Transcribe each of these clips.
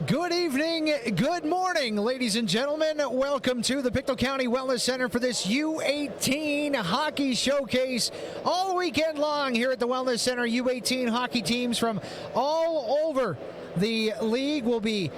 Good evening, good morning, ladies and gentlemen. Welcome to the Pictou County Wellness Center for this U18 hockey showcase. All weekend long here at the Wellness Center, U18 hockey teams from all over the league will be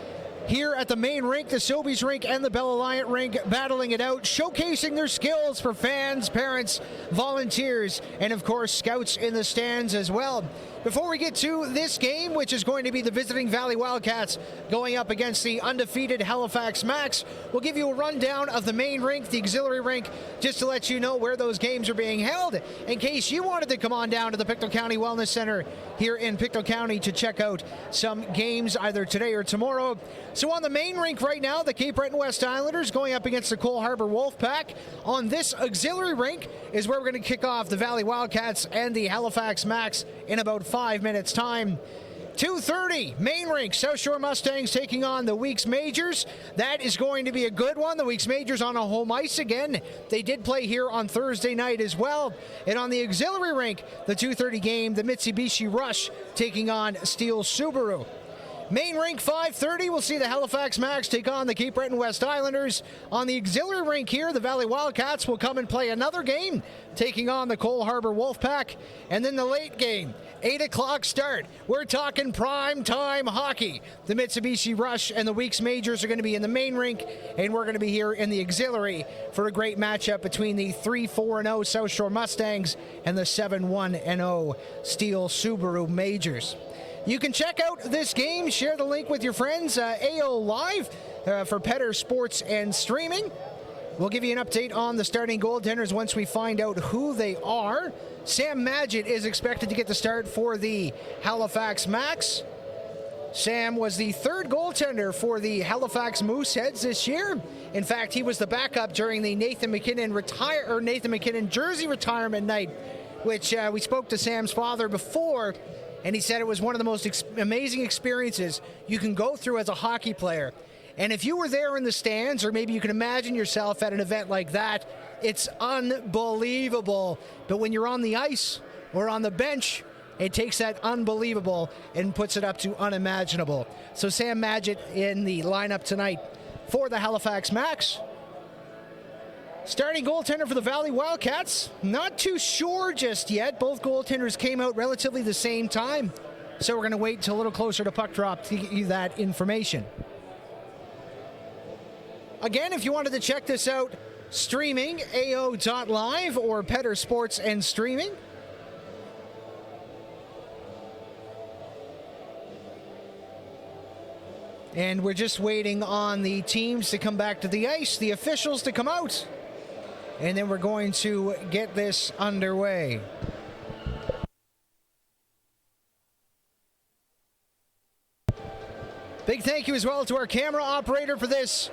here at the main rink, the Sobeys rink, and the Bell Alliant rink, battling it out, showcasing their skills for fans, parents, volunteers, and of course, scouts in the stands as well. Before we get to this game, which is going to be the visiting Valley Wildcats going up against the undefeated Halifax Max, we'll give you a rundown of the main rink, the auxiliary rink, just to let you know where those games are being held, in case you wanted to come on down to the Pictou County Wellness Center here in Pictou County to check out some games either today or tomorrow. So on the main rink right now, the Cape Breton West Islanders going up against the Cole Harbour Wolfpack. On this auxiliary rink is where we're going to kick off the Valley Wildcats and the Halifax Max in about 5 minutes time. 2:30 main rink, South Shore Mustangs taking on the Weeks Majors. That is going to be a good one. The Weeks Majors on a home ice again. They did play here on Thursday night as well. And on the auxiliary rink, the 2:30 game, the Mitsubishi Rush taking on Steel Subaru. Main rink, 5:30, we'll see the Halifax Max take on the Cape Breton West Islanders. On the auxiliary rink here, the Valley Wildcats will come and play another game, taking on the Cole Harbour Wolfpack. And then the late game, 8 o'clock start. We're talking prime time hockey. The Mitsubishi Rush and the Weeks Majors are going to be in the main rink, and we're going to be here in the auxiliary for a great matchup between the 3-4-0 South Shore Mustangs and the 7-1-0 Steel Subaru Majors. You can check out this game, share the link with your friends, AO Live for Petter Sports and Streaming. We'll give you an update on the starting goaltenders once we find out who they are. Sam Madgett is expected to get the start for the Halifax Max. Sam was the third goaltender for the Halifax Mooseheads this year. In fact, he was the backup during the Nathan McKinnon jersey retirement night, which we spoke to Sam's father before. And he said it was one of the most amazing experiences you can go through as a hockey player. And if you were there in the stands, or maybe you can imagine yourself at an event like that, it's unbelievable. But when you're on the ice or on the bench, it takes that unbelievable and puts it up to unimaginable. So Sam Madgett in the lineup tonight for the Halifax Max. Starting goaltender for the Valley Wildcats, not too sure just yet. Both goaltenders came out relatively the same time, so we're going to wait until a little closer to puck drop to get you that information. Again, if you wanted to check this out, streaming, AO.live or Petter Sports and Streaming. And we're just waiting on the teams to come back to the ice, the officials to come out. And then we're going to get this underway. Big thank you as well to our camera operator for this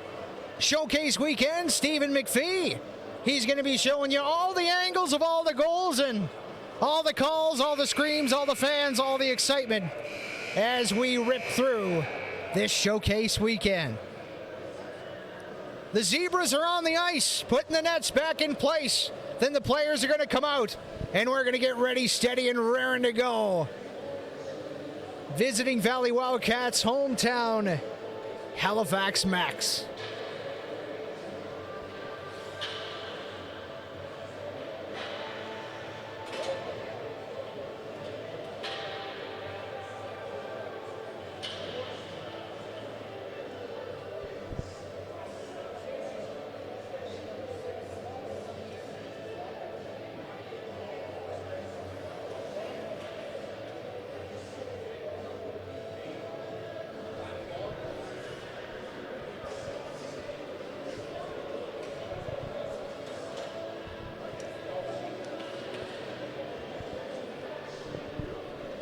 showcase weekend, Stephen McPhee. He's going to be showing you all the angles of all the goals and all the calls, all the screams, all the fans, all the excitement as we rip through this showcase weekend. The Zebras are on the ice, putting the nets back in place. Then the players are going to come out, and we're going to get ready, steady, and raring to go. Visiting Valley Wildcats' hometown, Halifax Max.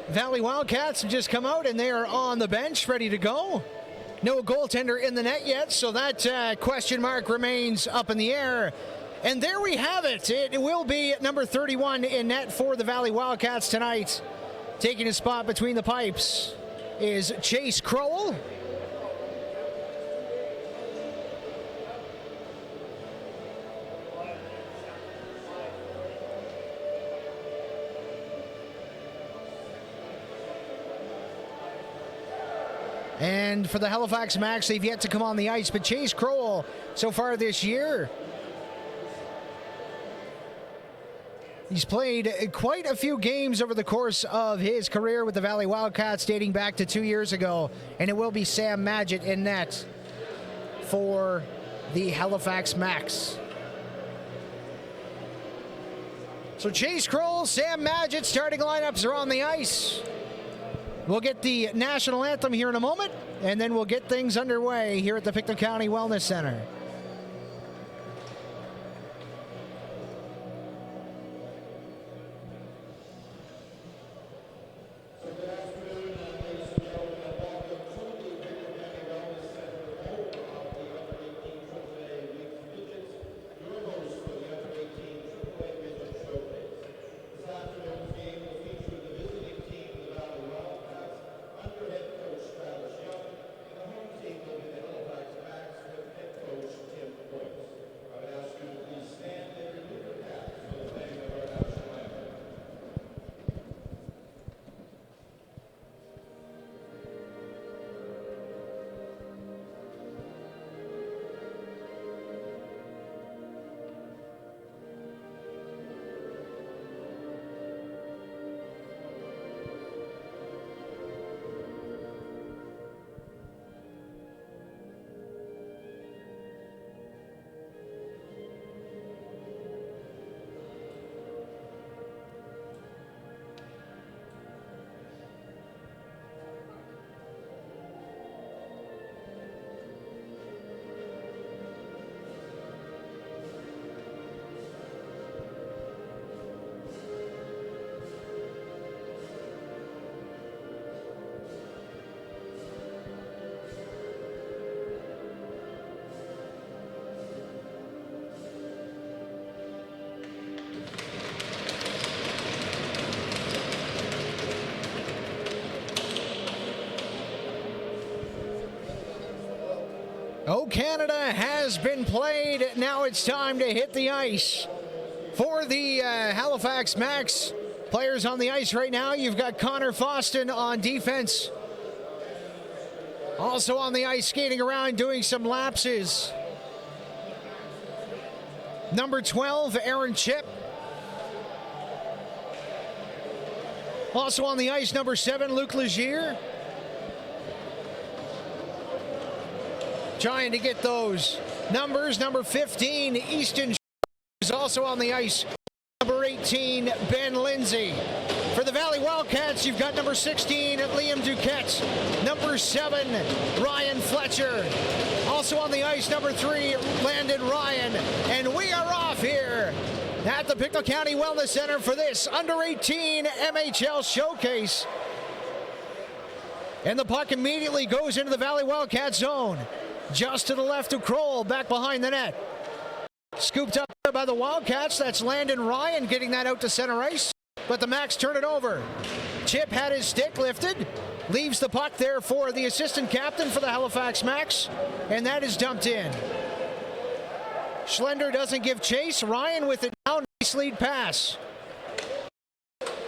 Valley Wildcats have just come out and they are on the bench ready to go. No goaltender in the net yet, so that question mark remains up in the air. And there we have it. It will be number 31 in net for the Valley Wildcats tonight. Taking his spot between the pipes is Chase Crowell. And for the Halifax Max, they've yet to come on the ice. But Chase Crowell, so far this year, he's played quite a few games over the course of his career with the Valley Wildcats dating back to 2 years ago. And it will be Sam Madgett in net for the Halifax Max. So Chase Crowell, Sam Madgett, starting lineups are on the ice. We'll get the national anthem here in a moment, and then we'll get things underway here at the Pictou County Wellness Center. Oh, Canada has been played. Now it's time to hit the ice. For the Halifax Max, players on the ice right now, you've got Connor Foston on defense. Also on the ice, skating around, doing some lapses. Number 12, Aaron Chip. Also on the ice, number 7, Luc Legier. Trying to get those numbers. Number 15, Easton is also on the ice. Number 18, Ben Lindsay. For the Valley Wildcats, you've got number 16, Liam Duquette. Number 7, Ryan Fletcher. Also on the ice, number 3, Landon Ryan. And we are off here at the Pictou County Wellness Center for this under-18 MHL showcase. And the puck immediately goes into the Valley Wildcats zone. Just to the left of Kroll, back behind the net. Scooped up there by the Wildcats. That's Landon Ryan getting that out to center ice. But the Max turn it over. Chip had his stick lifted. Leaves the puck there for the assistant captain for the Halifax Max. And that is dumped in. Schlender doesn't give chase. Ryan with it now. Nice lead pass.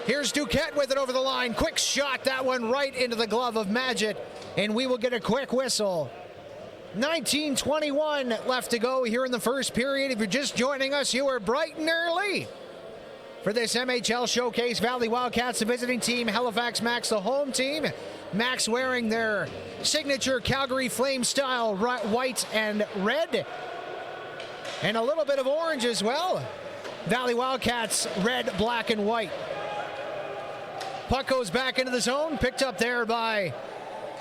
Here's Duquette with it over the line. Quick shot. That one right into the glove of Madgett. And we will get a quick whistle. 19:21 left to go here in the first period. If you're just joining us, you are bright and early for this MHL showcase. Valley Wildcats, the visiting team. Halifax Max, the home team. Max wearing their signature Calgary Flame style white and red. And a little bit of orange as well. Valley Wildcats, red, black, and white. Puck goes back into the zone. Picked up there by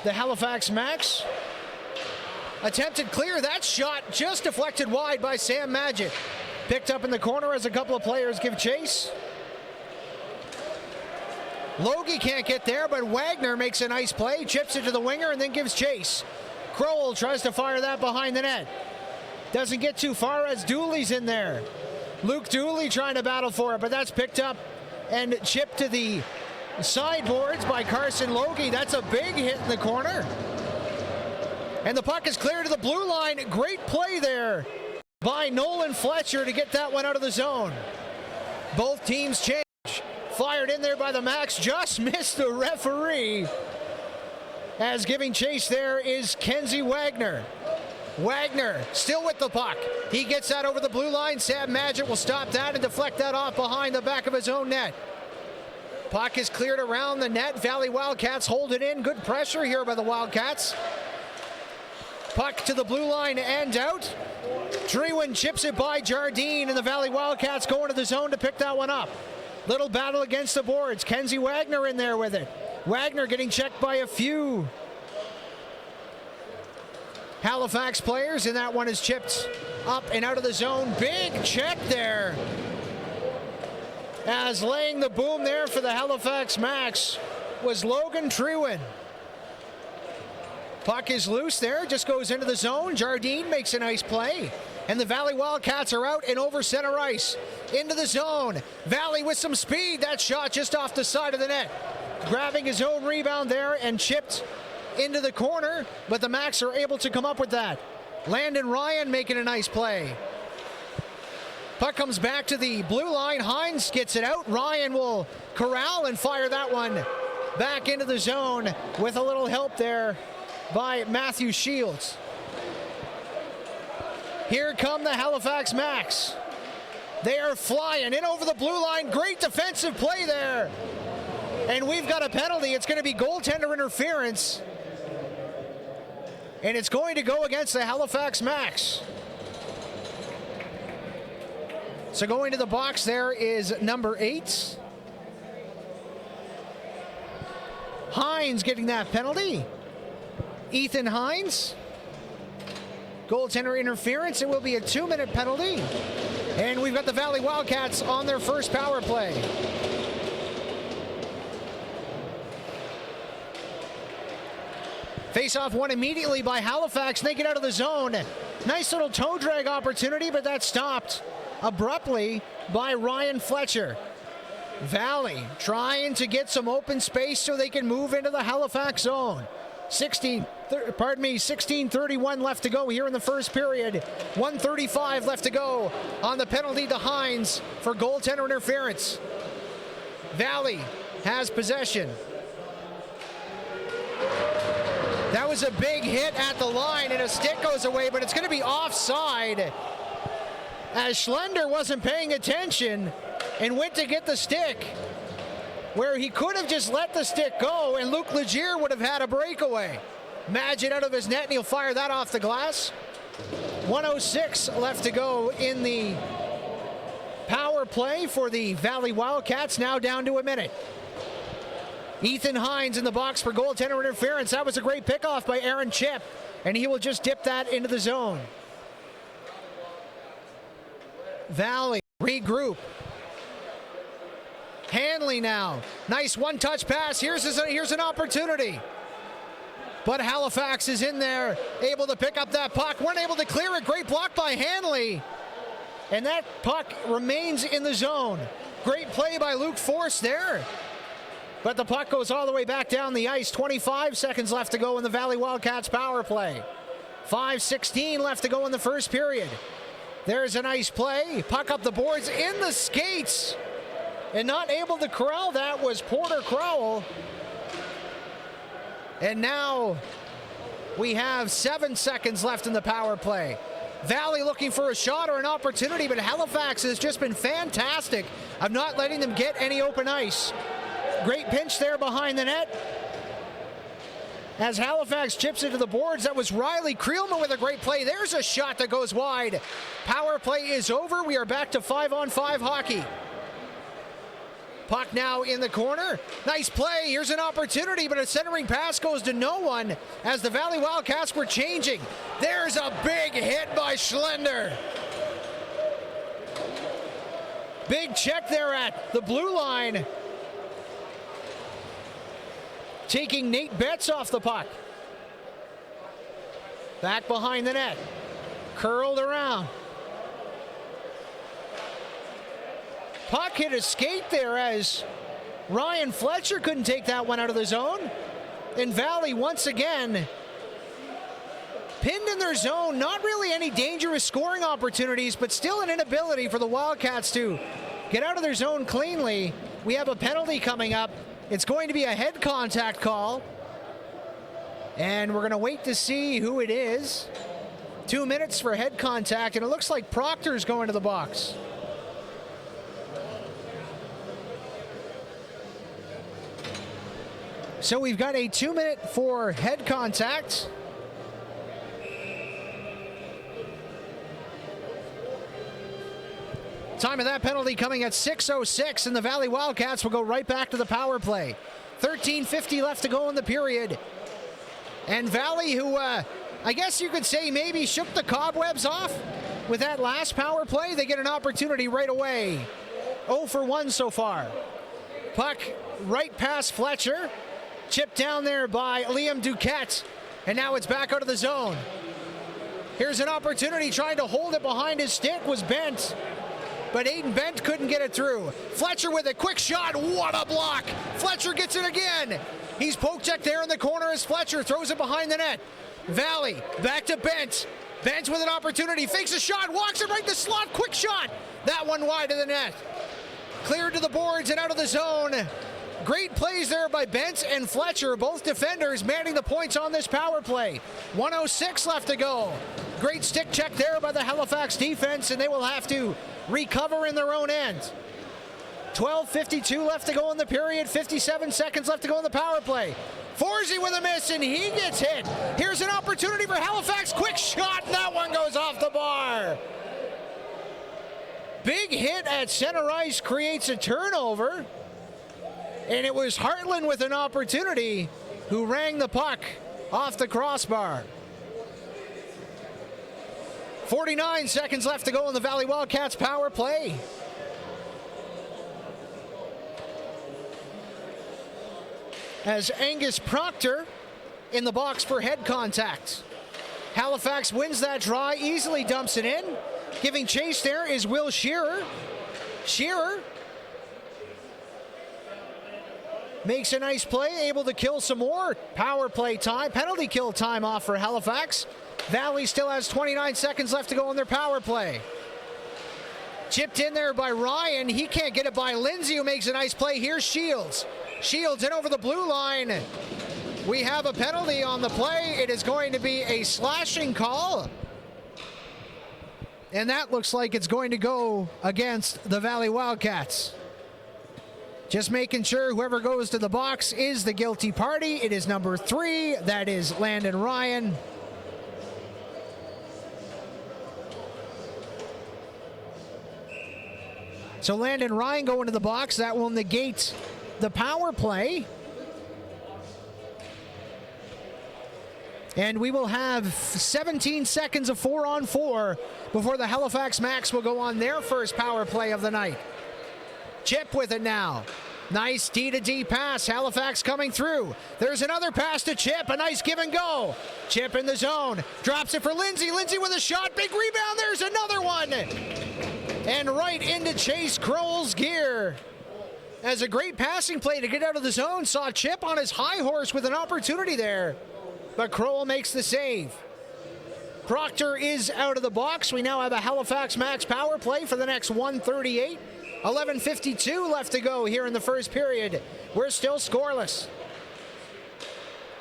the Halifax Max. Attempted clear. That shot just deflected wide by Sam Madgett. Picked up in the corner as a couple of players give chase. Logie can't get there, but Wagner makes a nice play. Chips it to the winger and then gives chase. Crowell tries to fire that behind the net. Doesn't get too far as Dooley's in there. Luke Dooley trying to battle for it, but that's picked up and chipped to the sideboards by Carson Logie. That's a big hit in the corner. And the puck is clear to the blue line. Great play there by Nolan Fletcher to get that one out of the zone. Both teams change. Fired in there by the Max. Just missed the referee. As giving chase there is Kenzie Wagner. Wagner still with the puck. He gets that over the blue line. Sam Madgett will stop that and deflect that off behind the back of his own net. Puck is cleared around the net. Valley Wildcats hold it in. Good pressure here by the Wildcats. Puck to the blue line and out. Drewin chips it by Jardine, and the Valley Wildcats go into the zone to pick that one up. Little battle against the boards. Kenzie Wagner in there with it. Wagner getting checked by a few Halifax players, and that one is chipped up and out of the zone. Big check there. As laying the boom there for the Halifax Max was Logan Drewin. Puck is loose there, just goes into the zone. Jardine makes a nice play. And the Valley Wildcats are out and over center ice. Into the zone. Valley with some speed. That shot just off the side of the net. Grabbing his own rebound there and chipped into the corner, but the Max are able to come up with that. Landon Ryan making a nice play. Puck comes back to the blue line. Hines gets it out. Ryan will corral and fire that one back into the zone with a little help there by Matthew Shields. Here come the Halifax Max. They are flying in over the blue line. Great defensive play there. And we've got a penalty. It's going to be goaltender interference. And it's going to go against the Halifax Max. So going to the box there is number 8. Hines getting that penalty. Ethan Hines. Goaltender interference. It will be a 2-minute penalty. And we've got the Valley Wildcats on their first power play. Face-off won immediately by Halifax. They get out of the zone. Nice little toe drag opportunity, but that's stopped abruptly by Ryan Fletcher. Valley trying to get some open space so they can move into the Halifax zone. 16:31 left to go here in the first period. 1:35 left to go on the penalty to Hines for goaltender interference. Valley has possession. That was a big hit at the line, and a stick goes away, but it's going to be offside as Schlender wasn't paying attention and went to get the stick, where he could have just let the stick go, and Luke Legier would have had a breakaway. Madgett out of his net, and he'll fire that off the glass. 1:06 left to go in the power play for the Valley Wildcats, now down to a minute. Ethan Hines in the box for goaltender interference. That was a great pickoff by Aaron Chipp, and he will just dip that into the zone. Valley regroup. Hanley now. Nice one-touch pass. Here's an opportunity. But Halifax is in there, able to pick up that puck. Weren't able to clear it. Great block by Hanley. And that puck remains in the zone. Great play by Luke Force there. But the puck goes all the way back down the ice. 25 seconds left to go in the Valley Wildcats power play. 5:16 left to go in the first period. There's a nice play. Puck up the boards in the skates. And not able to corral that was Porter Crowell. And now we have 7 seconds left in the power play. Valley looking for a shot or an opportunity, but Halifax has just been fantastic of not letting them get any open ice. Great pinch there behind the net. As Halifax chips into the boards, that was Riley Creelman with a great play. There's a shot that goes wide. Power play is over. We are back to 5-on-5 hockey. Puck now in the corner. Nice play. Here's an opportunity, but a centering pass goes to no one as the Valley Wildcats were changing. There's a big hit by Schlender. Big check there at the blue line. Taking Nate Betts off the puck. Back behind the net. Curled around. Puck hit a skate there as Ryan Fletcher couldn't take that one out of the zone. And Valley once again pinned in their zone. Not really any dangerous scoring opportunities, but still an inability for the Wildcats to get out of their zone cleanly. We have a penalty coming up. It's going to be a head contact call. And we're going to wait to see who it is. 2 minutes for head contact, and it looks like Proctor's going to the box. So we've got a 2 minute for head contact. Time of that penalty coming at 6:06, and the Valley Wildcats will go right back to the power play. 13:50 left to go in the period. And Valley, who I guess you could say maybe shook the cobwebs off with that last power play, they get an opportunity right away. 0 for 1 so far. Puck right past Fletcher. Chipped down there by Liam Duquette. And now it's back out of the zone. Here's an opportunity, trying to hold it behind his stick was Bent. But Aiden Bent couldn't get it through. Fletcher with a quick shot. What a block. Fletcher gets it again. He's poke checked there in the corner as Fletcher throws it behind the net. Valley back to Bent. Bent with an opportunity. Fakes a shot. Walks it right in the slot. Quick shot. That one wide of the net. Cleared to the boards and out of the zone. Great plays there by Bent and Fletcher, both defenders manning the points on this power play. 1:06 left to go. Great stick check there by the Halifax defense, and they will have to recover in their own end. 12:52 left to go in the period. 57 seconds left to go in the power play. Forsey with a miss, and he gets hit. Here's an opportunity for Halifax. Quick shot, and that one goes off the bar. Big hit at center ice creates a turnover. And it was Hartland with an opportunity who rang the puck off the crossbar. 49 seconds left to go in the Valley Wildcats power play. As Angus Proctor in the box for head contact. Halifax wins that draw, easily dumps it in. Giving chase there is Will Shearer. Shearer makes a nice play, able to kill some more. Power play time, penalty kill time off for Halifax. Valley still has 29 seconds left to go in their power play. Chipped in there by Ryan. He can't get it by Lindsay, who makes a nice play. Here's Shields. Shields in over the blue line. We have a penalty on the play. It is going to be a slashing call. And that looks like it's going to go against the Valley Wildcats. Just making sure whoever goes to the box is the guilty party. It is number 3. That is Landon Ryan. So Landon Ryan going to the box. That will negate the power play. And we will have 17 seconds of 4-on-4 before the Halifax Max will go on their first power play of the night. Chip with it now. Nice D-to-D pass. Halifax coming through. There's another pass to Chip. A nice give and go. Chip in the zone. Drops it for Lindsay. Lindsay with a shot. Big rebound. There's another one. And right into Chase Crowell's gear. As a great passing play to get out of the zone. Saw Chip on his high horse with an opportunity there. But Crowell makes the save. Proctor is out of the box. We now have a Halifax Max power play for the next 1:38. 11:52 left to go here in the first period. We're still scoreless.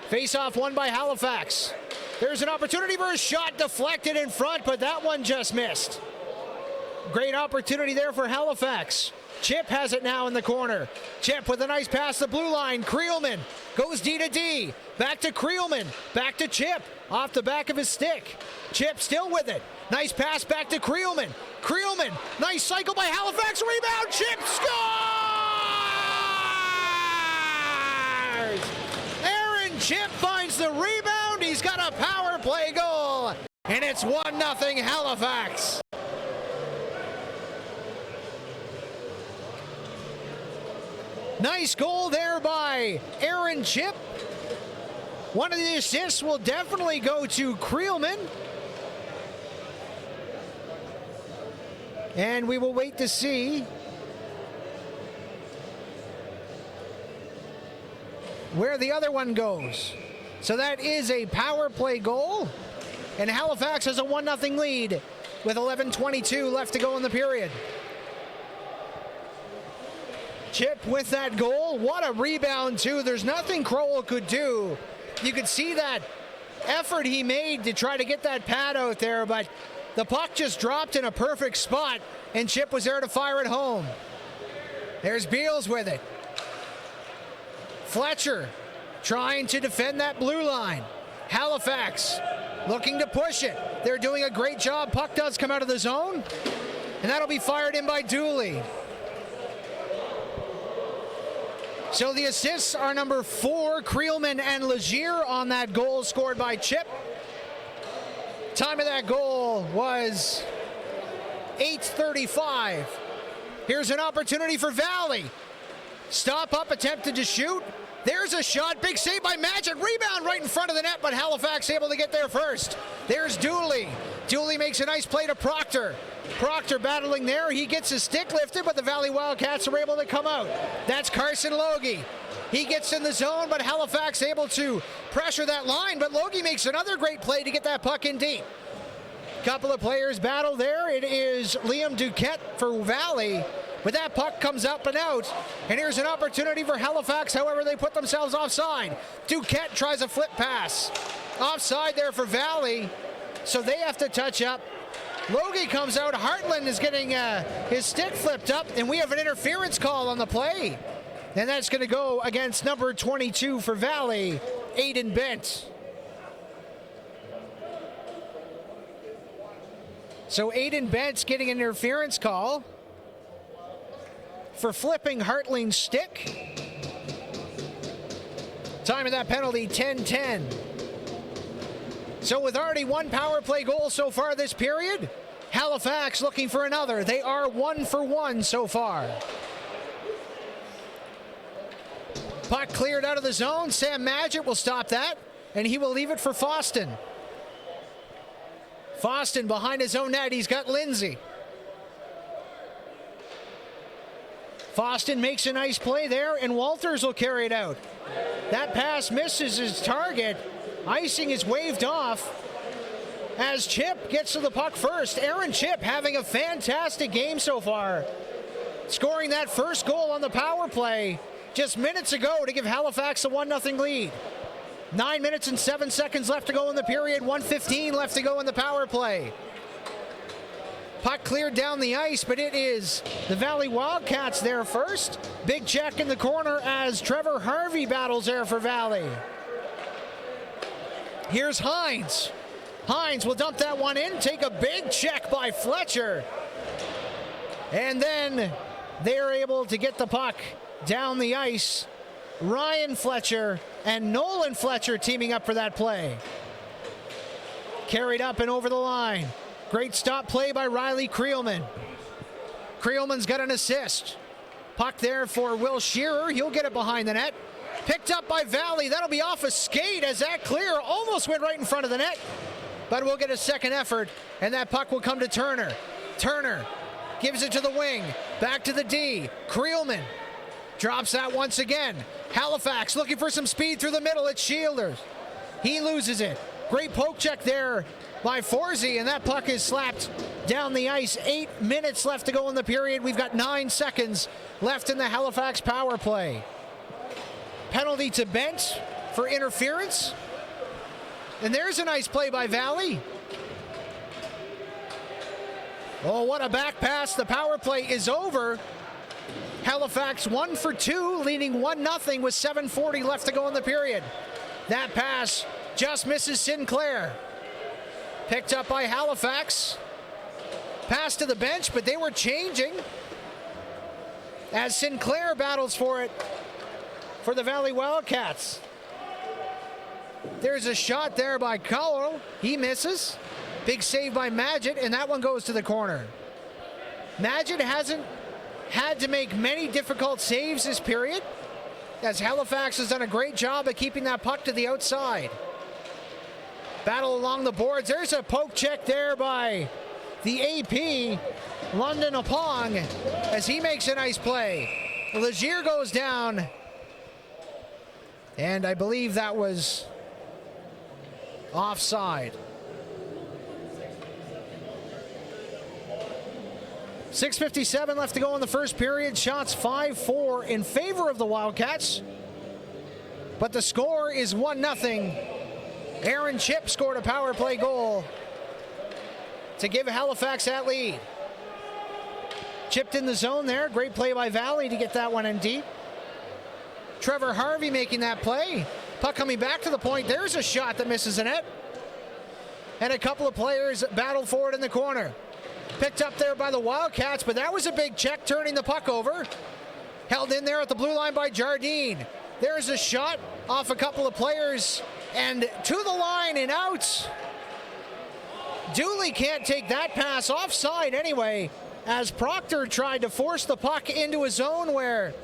Face-off won by Halifax. There's an opportunity for a shot deflected in front, but that one just missed. Great opportunity there for Halifax. Chip has it now in the corner. Chip with a nice pass to the blue line. Creelman goes D-to-D. Back to Creelman. Back to Chip. Off the back of his stick. Chip still with it. Nice pass back to Creelman. Creelman. Nice cycle by Halifax. Rebound. Chip scores! Aaron Chip finds the rebound. He's got a power play goal. And it's 1-0 Halifax. Nice goal there by Aaron Chip. One of the assists will definitely go to Creelman. And we will wait to see where the other one goes. So that is a power play goal. And Halifax has a 1-0 lead with 11:22 left to go in the period. Chip with that goal. What a rebound, too. There's nothing Crowell could do You could see that effort he made to try to get that pad out there, but the puck just dropped in a perfect spot, and Chip was there to fire it home. There's Beals with it. Fletcher trying to defend that blue line. Halifax looking to push it. They're doing a great job. Puck does come out of the zone, and that'll be fired in by Dooley. So the assists are number 4, Creelman and Legier on that goal scored by Chip. Time of that goal was 8:35. Here's an opportunity for Valley. Stop up, attempted to shoot. There's a shot, big save by Magic. Rebound right in front of the net, but Halifax able to get there first. There's Dooley. Dooley makes a nice play to Proctor. Proctor battling there. He gets his stick lifted, but the Valley Wildcats are able to come out. That's Carson Logie. He gets in the zone, but Halifax able to pressure that line, but Logie makes another great play to get that puck in deep. Couple of players battle there. It is Liam Duquette for Valley, but that puck comes up and out, and here's an opportunity for Halifax. However, they put themselves offside. Duquette tries a flip pass. Offside there for Valley, so they have to touch up. Logie comes out. Hartland is getting his stick flipped up, and we have an interference call on the play. And that's going to go against number 22 for Valley, Aiden Bent. So Aiden Bent's getting an interference call for flipping Hartland's stick. Time of that penalty, 10-10. So with already one power play goal so far this period, Halifax looking for another. They are 1 for 1 so far. Puck cleared out of the zone. Sam Magid will stop that, and he will leave it for Foston. Foston behind his own net. He's got Lindsay. Foston makes a nice play there, and Walters will carry it out. That pass misses his target. Icing is waved off as Chip gets to the puck first. Aaron Chip having a fantastic game so far, scoring that first goal on the power play just minutes ago to give Halifax a 1-0 lead. 9 minutes and 7 seconds left to go in the period. 1:15 left to go in the power play. Puck cleared down the ice, but it is the Valley Wildcats there first. Big check in the corner as Trevor Harvey battles there for Valley. Here's Hines. Hines will dump that one in, take a big check by Fletcher. And then they're able to get the puck down the ice. Ryan Fletcher and Nolan Fletcher teaming up for that play. Carried up and over the line. Great stop play by Riley Creelman. Creelman's got an assist. Puck there for Will Shearer. He'll get it behind the net. Picked up by Valley. That'll be off a skate as that clear almost went right in front of the net. But we'll get a second effort, and that puck will come to Turner. Turner gives it to the wing. Back to the D. Creelman drops that once again. Halifax looking for some speed through the middle. It's Shielders. He loses it. Great poke check there by Forsey, and that puck is slapped down the ice. 8 minutes left to go in the period. We've got 9 seconds left in the Halifax power play. Penalty to Bent for interference. And there's a nice play by Valley. Oh, what a back pass. The power play is over. Halifax 1 for 2, leading 1-0 with 7:40 left to go in the period. That pass just misses Sinclair. Picked up by Halifax. Pass to the bench, but they were changing as Sinclair battles for it for the Valley Wildcats. There's a shot there by Cowell. He misses. Big save by Magid, and that one goes to the corner. Magid hasn't had to make many difficult saves this period, as Halifax has done a great job of keeping that puck to the outside. Battle along the boards. There's a poke check there by the AP, London Opong, as he makes a nice play. Legier goes down, and I believe that was offside. 6:57 left to go in the first period. Shots 5-4 in favor of the Wildcats. But the score is 1-0. Aaron Chipp scored a power play goal to give Halifax that lead. Chipped in the zone there. Great play by Valley to get that one in deep. Trevor Harvey making that play. Puck coming back to the point. There's a shot that misses the net. And a couple of players battle for it in the corner. Picked up there by the Wildcats, but that was a big check, turning the puck over. Held in there at the blue line by Jardine. There's a shot off a couple of players and to the line and out. Dooley can't take that pass, offside anyway, as Proctor tried to force the puck into a zone where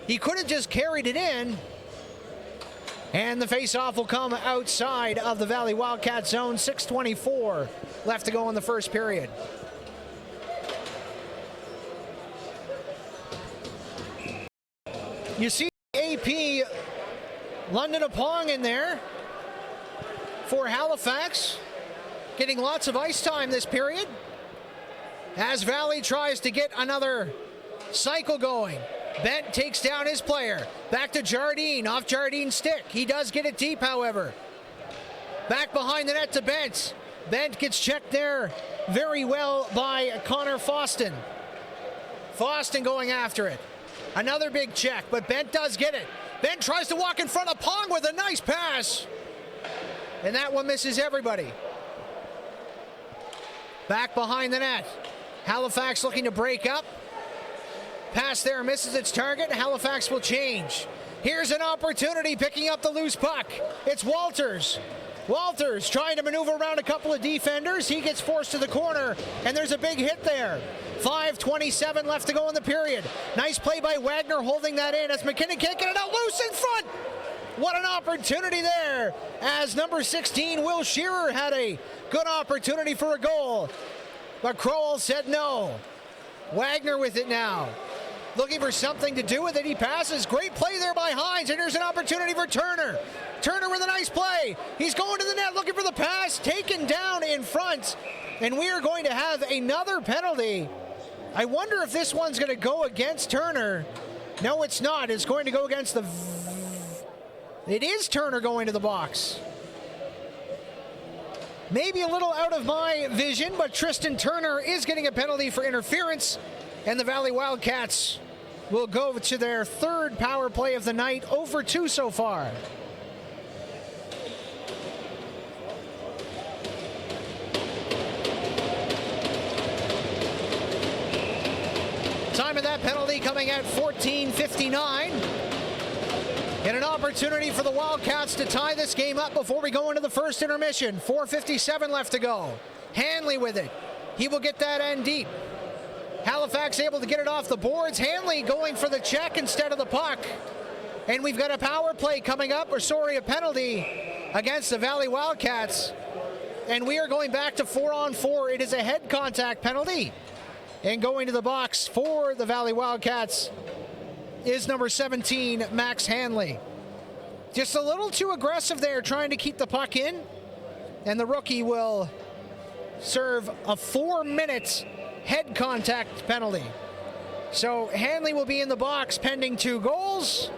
he could have just carried it in. And the face-off will come outside of the Valley Wildcat zone. 6:24 left to go in the first period. You see AP London Apong in there for Halifax, getting lots of ice time this period as Valley tries to get another cycle going. Bent takes down his player. Back to Jardine, off Jardine's stick. He does get it deep, however. Back behind the net to Bent. Bent gets checked there very well by Connor Foston. Foston going after it. Another big check, but Bent does get it. Bent tries to walk in front of Pong with a nice pass. And that one misses everybody. Back behind the net. Halifax looking to break up. Pass there misses its target. Halifax will change. Here's an opportunity picking up the loose puck. It's Walters. Walters trying to maneuver around a couple of defenders. He gets forced to the corner, and there's a big hit there. 5:27 left to go in the period. Nice play by Wagner holding that in as McKinnon can't get it out loose in front. What an opportunity there as number 16, Will Shearer, had a good opportunity for a goal. But Crowell said no. Wagner with it now. Looking for something to do with it. He passes. Great play there by Hines. And here's an opportunity for Turner. Turner with a nice play. He's going to the net looking for the pass. Taken down in front. And we are going to have another penalty. I wonder if this one's going to go against Turner. No, it's not. It's going to go against the... It is Turner going to the box. Maybe a little out of my vision, but Tristan Turner is getting a penalty for interference. And the Valley Wildcats will go to their third power play of the night, 0-2 so far. Time of that penalty coming at 14:59. And an opportunity for the Wildcats to tie this game up before we go into the first intermission. 4:57 left to go. Hanley with it. He will get that end deep. Halifax able to get it off the boards. Hanley going for the check instead of the puck. And we've got a power play coming up, a penalty against the Valley Wildcats. And we are going back to 4-on-4. It is a head contact penalty. And going to the box for the Valley Wildcats is number 17, Max Hanley. Just a little too aggressive there, trying to keep the puck in. And the rookie will serve a 4-minute head contact penalty. So Hanley will be in the box pending 2 goals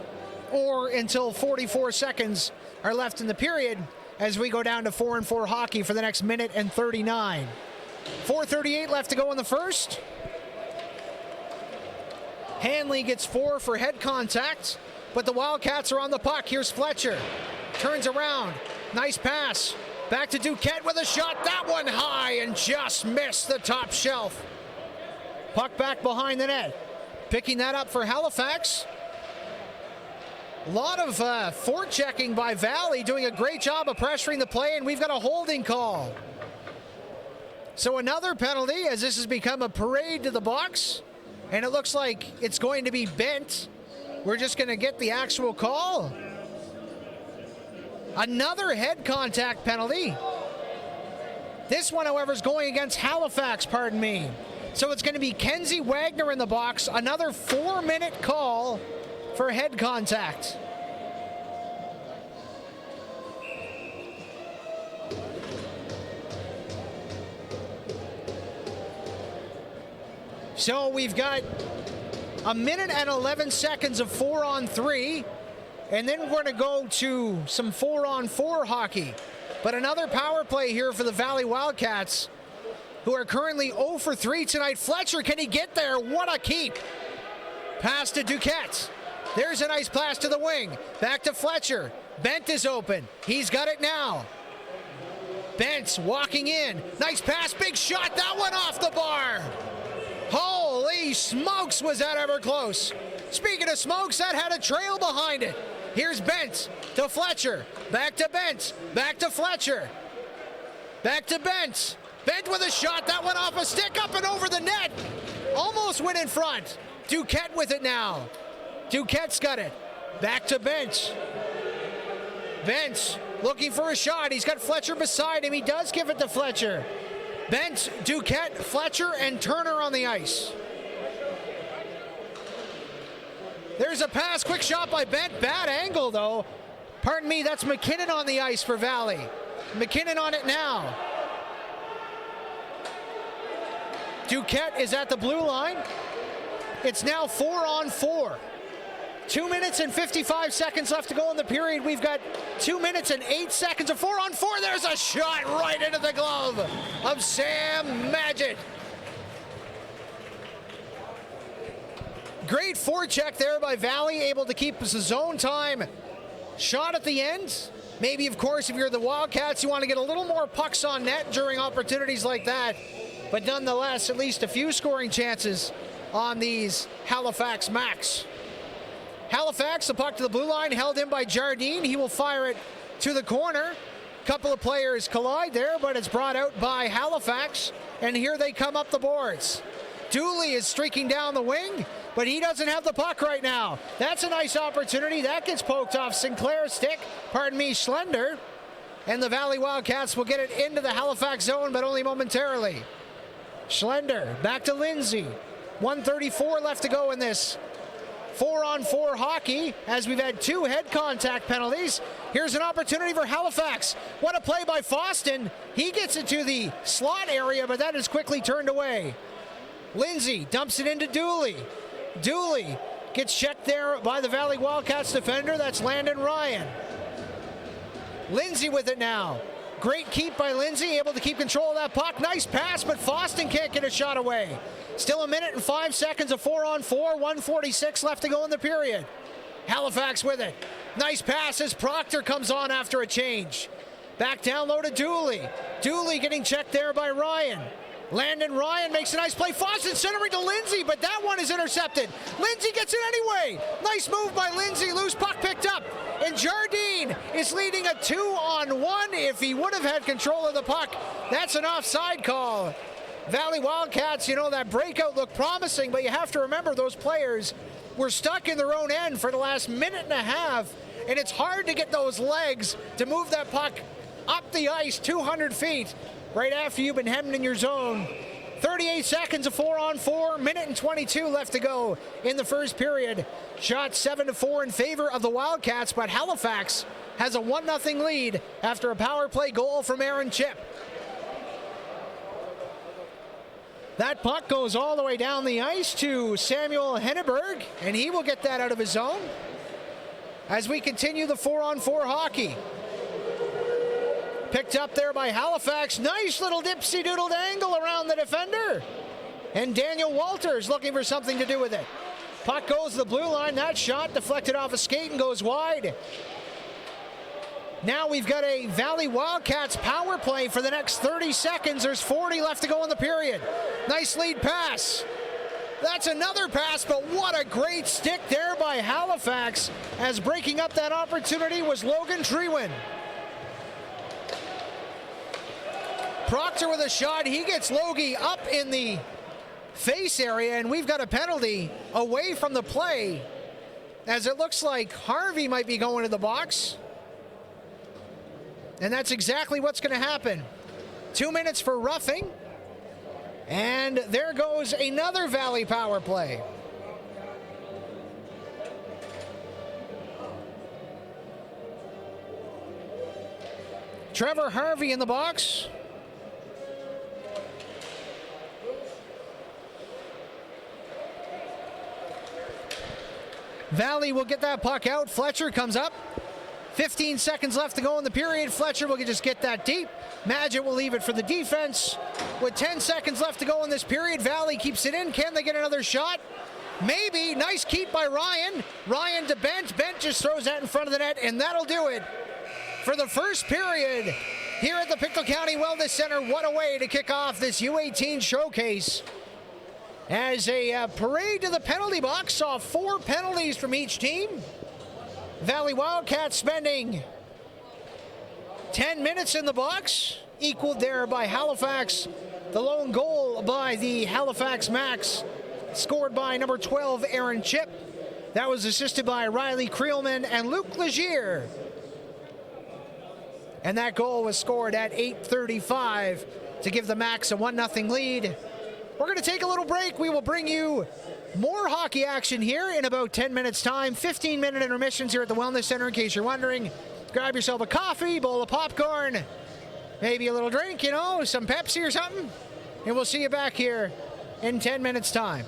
or until 44 seconds are left in the period as we go down to 4-on-4 hockey for the next minute and 39. 4:38 left to go in the first. Hanley gets 4 for head contact, but the Wildcats are on the puck. Here's Fletcher. Turns around. Nice pass. Back to Duquette with a shot. That one high and just missed the top shelf. Puck back behind the net. Picking that up for Halifax. A lot of forechecking by Valley, doing a great job of pressuring the play, and we've got a holding call. So another penalty as this has become a parade to the box, and it looks like it's going to be Bent. We're just going to get the actual call. Another head contact penalty. This one, however, is going against Halifax, pardon me. So it's going to be Kenzie Wagner in the box. Another 4-minute call for head contact. So we've got a minute and 11 seconds of 4-on-3. And then we're going to go to some 4-on-4 hockey. But another power play here for the Valley Wildcats, who are currently 0 for 3 tonight. Fletcher, can he get there? What a keep. Pass to Duquette. There's a nice pass to the wing. Back to Fletcher. Bent is open. He's got it now. Bent walking in. Nice pass, big shot. That one off the bar. Holy smokes, was that ever close. Speaking of smokes, that had a trail behind it. Here's Bent to Fletcher. Back to Bent. Back to Fletcher. Back to Bent. Bent with a shot. That one off a stick, up and over the net. Almost went in front. Duquette with it now. Duquette's got it. Back to Bent. Bent looking for a shot. He's got Fletcher beside him. He does give it to Fletcher. Bent, Duquette, Fletcher, and Turner on the ice. There's a pass, quick shot by Bent. Bad angle, though. Pardon me, that's McKinnon on the ice for Valley. McKinnon on it now. Duquette is at the blue line. It's now 4-on-4. 2 minutes and 55 seconds left to go in the period. We've got 2 minutes and 8 seconds of 4-on-4. There's a shot right into the glove of Sam Magid. Great forecheck there by Valley, able to keep us a zone time shot at the end. Maybe, of course, if you're the Wildcats, you want to get a little more pucks on net during opportunities like that. But nonetheless, at least a few scoring chances on these Halifax Macs. Halifax, the puck to the blue line, held in by Jardine. He will fire it to the corner. Couple of players collide there, but it's brought out by Halifax. And here they come up the boards. Dooley is streaking down the wing, but he doesn't have the puck right now. That's a nice opportunity. That gets poked off Sinclair's stick. Pardon me, Schlender. And the Valley Wildcats will get it into the Halifax zone, but only momentarily. Schlender back to Lindsay. 1:34 left to go in this 4-on-4 hockey, as we've had 2 head contact penalties. Here's an opportunity for Halifax. What a play by Foston. He gets it to the slot area, but that is quickly turned away. Lindsay dumps it into Dooley. Dooley gets checked there by the Valley Wildcats defender. That's Landon Ryan. Lindsay with it now. Great keep by Lindsay, able to keep control of that puck. Nice pass, but Foston can't get a shot away. Still 1 minute and 5 seconds of 4-on-4, 1:46 left to go in the period. Halifax with it. Nice pass as Proctor comes on after a change. Back down low to Dooley. Dooley getting checked there by Ryan. Landon Ryan makes a nice play. Foston centering to Lindsay, but that one is intercepted. Lindsay gets it anyway. Nice move by Lindsay. Loose puck picked up. And Jardine is leading a 2-on-1. If he would have had control of the puck, that's an offside call. Valley Wildcats, you know, that breakout looked promising, but you have to remember those players were stuck in their own end for the last minute and a half, and it's hard to get those legs to move that puck up the ice 200 feet right after you've been hemmed in your zone. 38 seconds of 4-on-4, minute and 22 left to go in the first period. Shot 7-4 in favor of the Wildcats, but Halifax has a 1-0 lead after a power play goal from Aaron Chip. That puck goes all the way down the ice to Samuel Henneberg, and he will get that out of his zone as we continue the 4-on-4 hockey. Picked up there by Halifax. Nice little dipsy-doodled angle around the defender. And Daniel Walters looking for something to do with it. Puck goes to the blue line. That shot deflected off a skate and goes wide. Now we've got a Valley Wildcats power play for the next 30 seconds. There's 40 left to go in the period. Nice lead pass. That's another pass, but what a great stick there by Halifax, as breaking up that opportunity was Logan Trewin. Proctor with a shot. He gets Logie up in the face area, and we've got a penalty away from the play, as it looks like Harvey might be going to the box. And that's exactly what's going to happen. 2 minutes for roughing. And there goes another Valley power play. Trevor Harvey in the box. Valley will get that puck out. Fletcher comes up. 15 seconds left to go in the period. Fletcher will just get that deep. Magid will leave it for the defense. With 10 seconds left to go in this period, Valley keeps it in. Can they get another shot? Maybe. Nice keep by Ryan. Ryan to Bent. Bent just throws that in front of the net, and that'll do it for the first period here at the Pictou County Wellness Center. What a way to kick off this U18 showcase. As a parade to the penalty box, saw 4 penalties from each team. Valley Wildcats spending 10 minutes in the box, equaled there by Halifax. The lone goal by the Halifax Max, scored by number 12, Aaron Chip. That was assisted by Riley Creelman and Luke Legier. And that goal was scored at 8:35 to give the Max a 1-0 lead. We're going to take a little break. We will bring you more hockey action here in about 10 minutes' time. 15-minute intermissions here at the Wellness Center, in case you're wondering. Grab yourself a coffee, bowl of popcorn, maybe a little drink, you know, some Pepsi or something. And we'll see you back here in 10 minutes' time.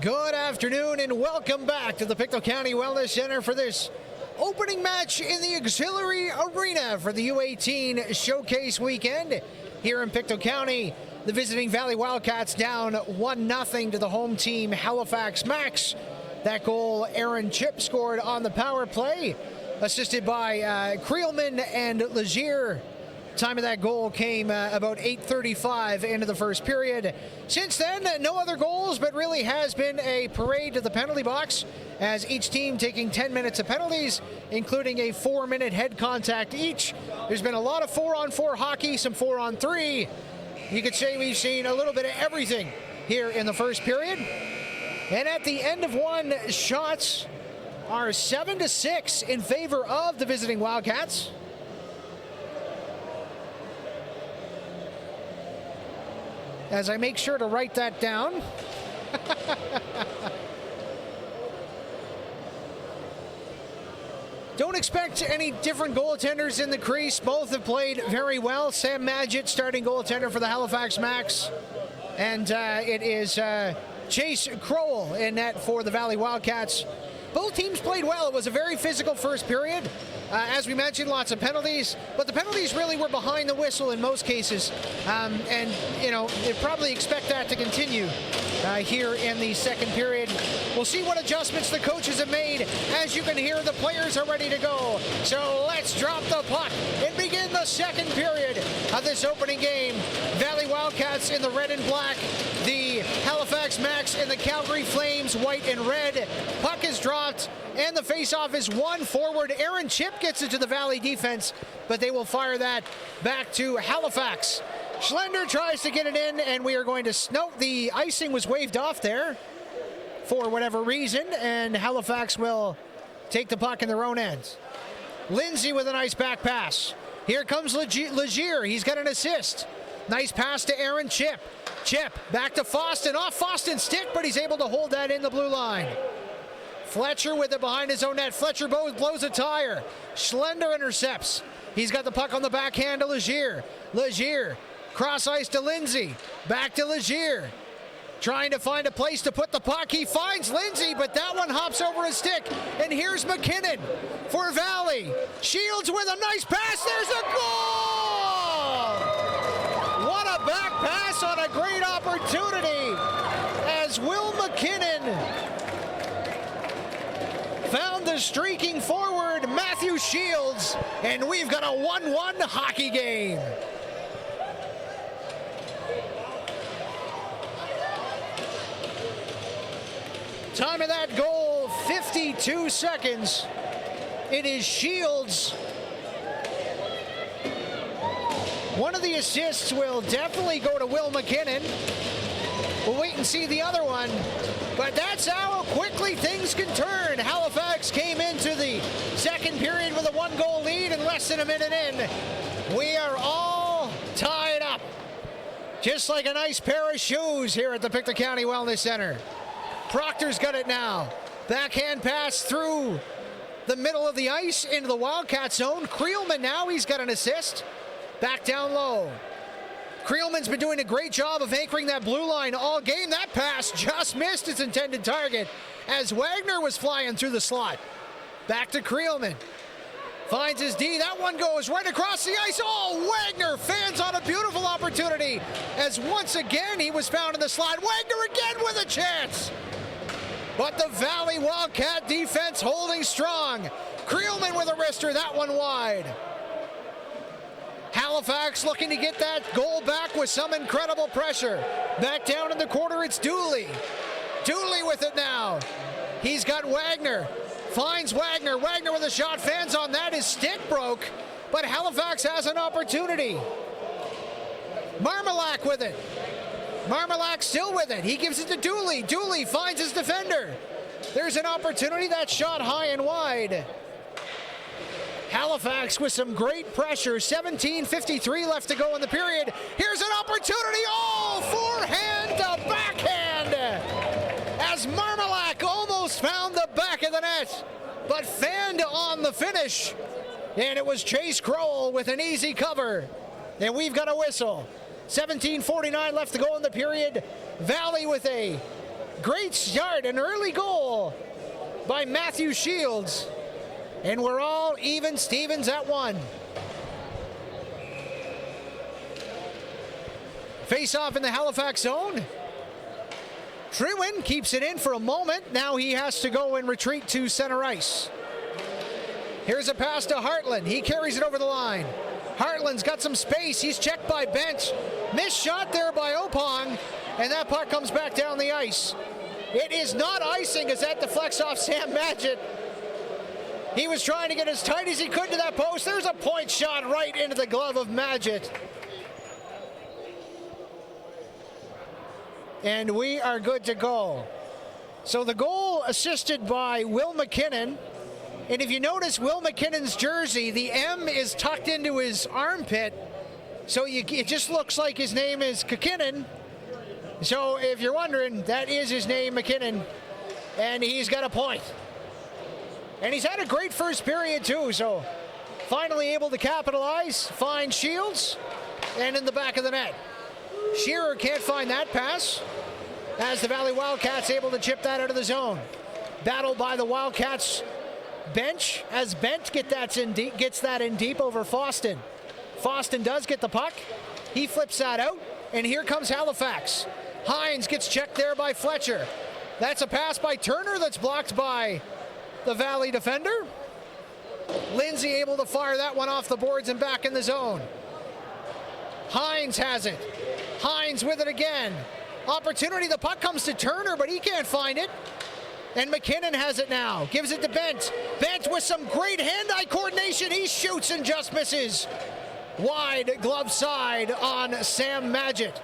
Good afternoon and welcome back to the Pictou County Wellness Center for this opening match in the auxiliary arena for the U18 Showcase weekend here in Pictou County. The visiting Valley Wildcats down 1-0 to the home team Halifax Max. That goal Aaron Chip scored on the power play, assisted by Creelman and Legier. Time of that goal came about 8:35 into the first period. Since then, no other goals, but really has been a parade to the penalty box, as each team taking 10 minutes of penalties, including a 4-minute head contact each. There's been a lot of 4-on-4 hockey, some 4-on-3. You could say we've seen a little bit of everything here in the first period. And at the end of one, shots are 7-6 in favor of the visiting Wildcats. As I make sure to write that down. Don't expect any different goaltenders in the crease. Both have played very well. Sam Madgett, starting goaltender for the Halifax Max. And it is Chase Crowell in net for the Valley Wildcats. Both teams played well. It was a very physical first period. As we mentioned, lots of penalties, but the penalties really were behind the whistle in most cases. And, you know, they probably expect that to continue here in the second period. We'll see what adjustments the coaches have made. As you can hear, the players are ready to go. So let's drop the puck and begin the second period of this opening game. Valley Wildcats in the red and black, the Halifax Max in the Calgary Flames, white and red. Puck is dropped, and the face-off is won forward. Aaron Chip gets it to the Valley defense, but they will fire that back to Halifax. Schlender tries to get it in, and we are going to note the icing was waved off there for whatever reason, and Halifax will take the puck in their own ends. Lindsay with a nice back pass. Here comes Legier. He's got an assist. Nice pass to Aaron Chip. Chip back to Foston, off Foston's stick, but he's able to hold that in the blue line. Fletcher with it behind his own net. Fletcher blows a tire. Schlender intercepts. He's got the puck on the backhand to Legier. Legier, cross ice to Lindsay. Back to Legier. Trying to find a place to put the puck. He finds Lindsay, but that one hops over his stick. And here's McKinnon for Valley. Shields with a nice pass. There's a goal! What a back pass on a great opportunity as Will McKinnon found the streaking forward Matthew Shields, and we've got a 1-1 hockey game. Time of that goal, 52 seconds. It is Shields. One of the assists will definitely go to Will McKinnon. We'll wait and see the other one. But that's how quickly things can turn. Halifax came into the second period with a 1-goal lead, and less than a minute in, we are all tied up. Just like a nice pair of shoes here at the Pictou County Wellness Center. Proctor's got it now. Backhand pass through the middle of the ice into the Wildcat zone. Creelman now, he's got an assist. Back down low. Creelman's been doing a great job of anchoring that blue line all game. That pass just missed its intended target as Wagner was flying through the slot. Back to Creelman. Finds his D. That one goes right across the ice. Oh, Wagner fans on a beautiful opportunity as once again he was found in the slot. Wagner again with a chance. But the Valley Wildcat defense holding strong. Creelman with a wrister. That one wide. Halifax looking to get that goal back with some incredible pressure. Back down in the corner, it's Dooley. Dooley with it now. He's got Wagner. Finds Wagner. Wagner with a shot. Fans on that. His stick broke, but Halifax has an opportunity. Marmalak with it. Marmalak still with it. He gives it to Dooley. Dooley finds his defender. There's an opportunity. That shot high and wide. Halifax with some great pressure. 17:53 left to go in the period. Here's an opportunity. Oh, forehand to backhand. As Marmalak almost found the back of the net, but fanned on the finish. And it was Chase Crowell with an easy cover. And we've got a whistle. 17:49 left to go in the period. Valley with a Great start, an early goal by Matthew Shields. And we're all even Stevens at 1. Face off in the Halifax zone. Trewin keeps it in for a moment. Now he has to go and retreat to center ice. Here's a pass to Hartland. He carries it over the line. Hartland's got some space. He's checked by Bench. Missed shot there by Opong. And that puck comes back down the ice. It is not icing as that deflects off Sam Madgett. He was trying to get as tight as he could to that post. There's a point shot right into the glove of Madgett. And we are good to go. So the goal assisted by Will McKinnon. And if you notice Will McKinnon's jersey, the M is tucked into his armpit. So it just looks like his name is McKinnon. So if you're wondering, that is his name, McKinnon. And he's got a point. And he's had a great first period too. So finally able to capitalize, find Shields, and in the back of the net. Shearer can't find that pass as the Valley Wildcats able to chip that out of the zone. Battle by the Wildcats bench as Bent gets that in deep over Foston. Foston does get the puck. He flips that out, and here comes Halifax. Hines gets checked there by Fletcher. That's a pass by Turner that's blocked by the Valley defender. Lindsay able to fire that one off the boards and back in the zone. Hines has it. Hines with it again. Opportunity, the puck comes to Turner, but he can't find it. And McKinnon has it now. Gives it to Bent. Bent with some great hand-eye coordination. He shoots and just misses. Wide glove side on Sam Madgett.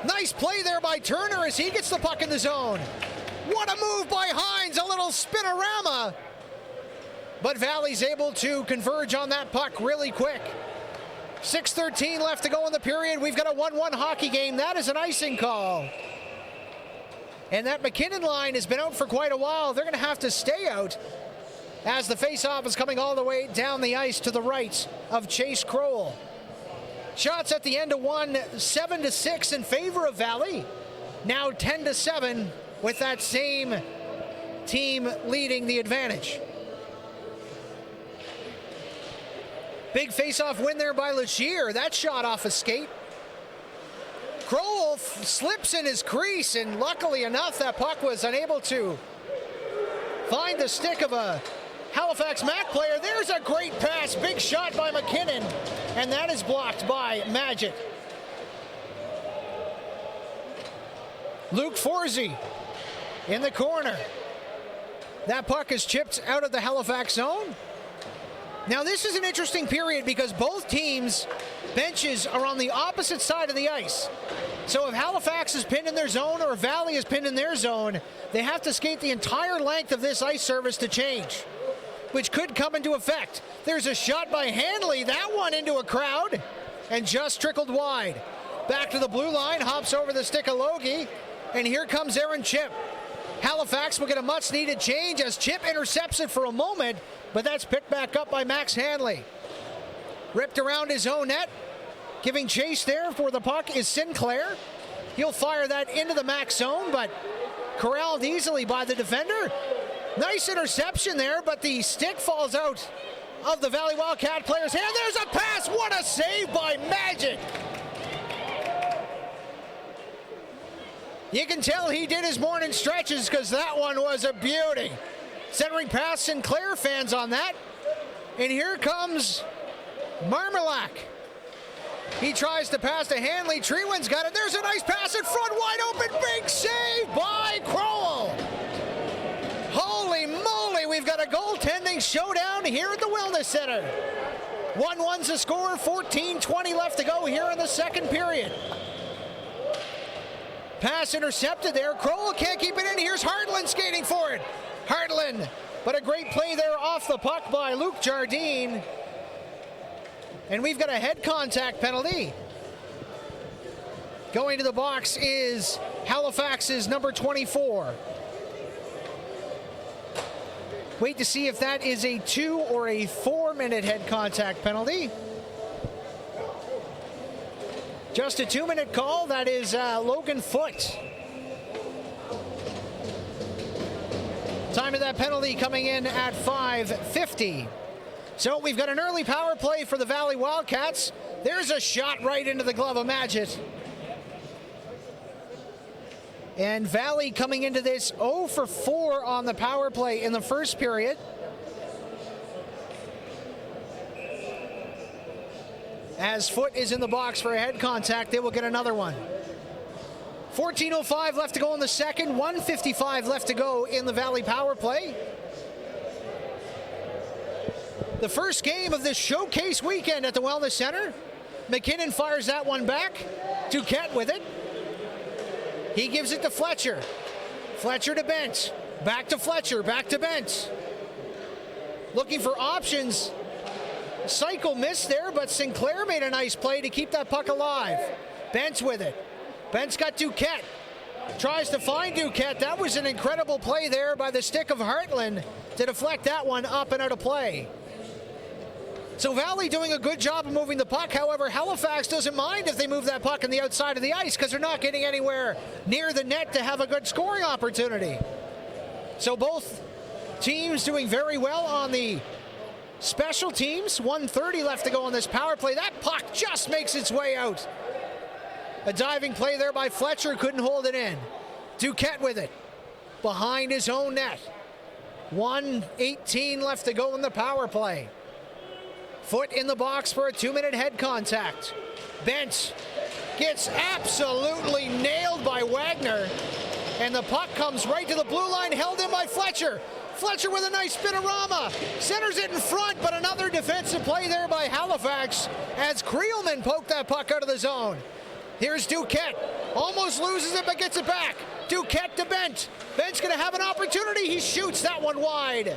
Nice play there by Turner as he gets the puck in the zone. What a move by Hines, a little spinorama. But Valley's able to converge on that puck really quick. 6:13 left to go in the period. We've got a 1-1 hockey game. That is an icing call. And that McKinnon line has been out for quite a while. They're going to have to stay out as the face-off is coming all the way down the ice to the right of Chase Crowell. Shots at the end of one, 7-6 in favor of Valley. Now 10-7 with that same team leading the advantage. Big face-off win there by Legier. That shot off a skate. Crowell slips in his crease, and luckily enough, that puck was unable to find the stick of a Halifax Mac player. There's a great pass. Big shot by McKinnon, and that is blocked by Madgett. Luke Forsey in the corner. That puck is chipped out of the Halifax zone. Now this is an interesting period because both teams' benches are on the opposite side of the ice. So if Halifax is pinned in their zone or Valley is pinned in their zone, they have to skate the entire length of this ice surface to change, which could come into effect. There's a shot by Hanley, that one into a crowd, and just trickled wide. Back to the blue line, hops over the stick of Logie, and here comes Aaron Chip. Halifax will get a much-needed change as Chip intercepts it for a moment, but that's picked back up by Max Hanley. Ripped around his own net. Giving chase there for the puck is Sinclair. He'll fire that into the Max zone, but corralled easily by the defender. Nice interception there, but the stick falls out of the Valley Wildcat player's hand. There's a pass. What a save by Madgett. You can tell he did his morning stretches because that one was a beauty. Centering pass, Sinclair fans on that. And here comes Marmalak. He tries to pass to Hanley. Trewin's got it. There's a nice pass in front, wide open. Big save by Crowell. Holy moly, we've got a goaltending showdown here at the Wellness Center. 1-1's the score, 14:20 left to go here in the second period. Pass intercepted there. Crowell can't keep it in. Here's Hartland skating for it. Hartland, but a great play there off the puck by Luke Jardine. And we've got a head contact penalty. Going to the box is Halifax's number 24. Wait to see if that is a 2 or a 4-minute head contact penalty. Just a 2-minute call. That is Logan Foote. Time of that penalty coming in at 5:50. So we've got an early power play for the Valley Wildcats. There's a shot right into the glove of Magid. And Valley coming into this 0 for 4 on the power play in the first period. As Foot is in the box for a head contact, they will get another one. 14:05 left to go in the second, 1:55 left to go in the Valley power play. The first game of this showcase weekend at the Wellness Center. McKinnon fires that one back. Duquette with it. He gives it to Fletcher. Fletcher to Bent. Back to Fletcher. Back to Bent. Looking for options. Cycle missed there, but Sinclair made a nice play to keep that puck alive. Bent's with it. Bent's got Duquette. Tries to find Duquette. That was an incredible play there by the stick of Hartland to deflect that one up and out of play. So Valley doing a good job of moving the puck. However, Halifax doesn't mind if they move that puck on the outside of the ice because they're not getting anywhere near the net to have a good scoring opportunity. So both teams doing very well on the special teams. 1:30 left to go on this power play. That puck just makes its way out. A diving play there by Fletcher, couldn't hold it in. Duquette with it, behind his own net. 1:18 left to go in the power play. Foot in the box for a 2-minute head contact. Bent gets absolutely nailed by Wagner, and the puck comes right to the blue line, held in by Fletcher. Fletcher with a nice spinorama, centers it in front, but another defensive play there by Halifax as Creelman poked that puck out of the zone. Here's Duquette, almost loses it but gets it back. Duquette to Bent. Bent's gonna have an opportunity, he shoots that one wide.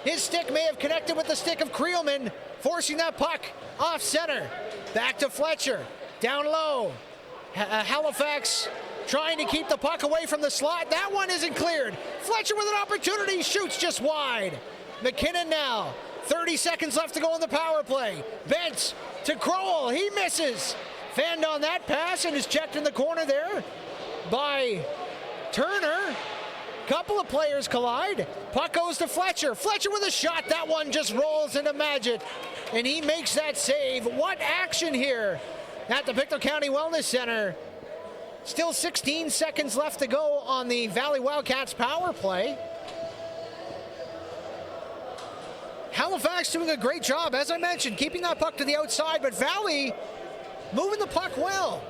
His stick may have connected with the stick of Creelman, forcing that puck off center. Back to Fletcher, down low. Halifax trying to keep the puck away from the slot. That one isn't cleared. Fletcher with an opportunity, shoots just wide. McKinnon now, 30 seconds left to go in the power play. Bent to Crowell, he misses. Fanned on that pass and is checked in the corner there by Turner. Couple of players collide. Puck goes to Fletcher. Fletcher with a shot. That one just rolls into Magid, and he makes that save. What action here at the Pictou County Wellness Center. Still 16 seconds left to go on the Valley Wildcats power play. Halifax doing a great job, as I mentioned, keeping that puck to the outside, but Valley moving the puck well.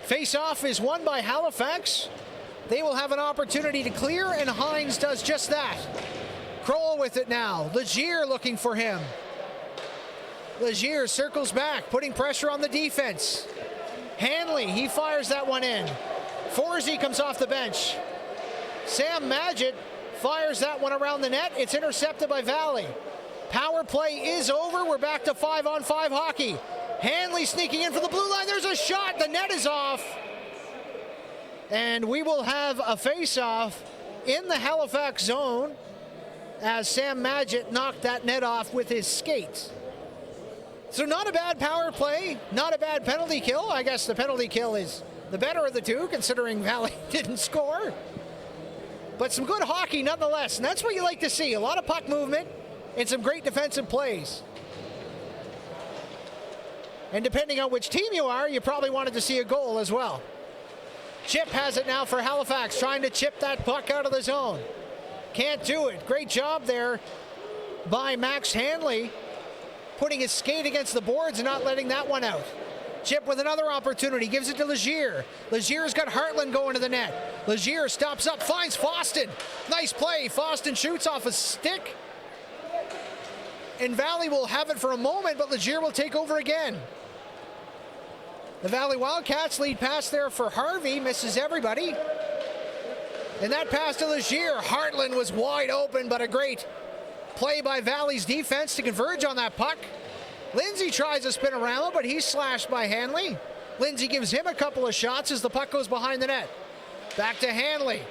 Face-off is won by Halifax. They will have an opportunity to clear, and Hines does just that. Crowell with it now. Legier looking for him. Legier circles back, putting pressure on the defense. Hanley, he fires that one in. Forsey comes off the bench. Sam Magid fires that one around the net. It's intercepted by Valley. Power play is over. We're back to 5-on-5 hockey. Hanley sneaking in for the blue line. There's a shot. The net is off. And we will have a face-off in the Halifax zone as Sam Magid knocked that net off with his skates. So not a bad power play, not a bad penalty kill. I guess the penalty kill is the better of the two, considering Valley didn't score. But some good hockey nonetheless, and that's what you like to see. A lot of puck movement and some great defensive plays. And depending on which team you are, you probably wanted to see a goal as well. Chip has it now for Halifax, trying to chip that puck out of the zone. Can't do it. Great job there by Max Hanley, putting his skate against the boards and not letting that one out. Chip with another opportunity, gives it to Legier. Legier's got Hartland going to the net. Legier stops up, finds Foston. Nice play. Foston shoots off a stick. And Valley will have it for a moment, but Legier will take over again. The Valley Wildcats lead pass there for Harvey, misses everybody. And that pass to Legier. Hartland was wide open, but a great play by Valley's defense to converge on that puck. Lindsay tries a spinorama, but he's slashed by Hanley. Lindsay gives him a couple of shots as the puck goes behind the net. Back to Hanley.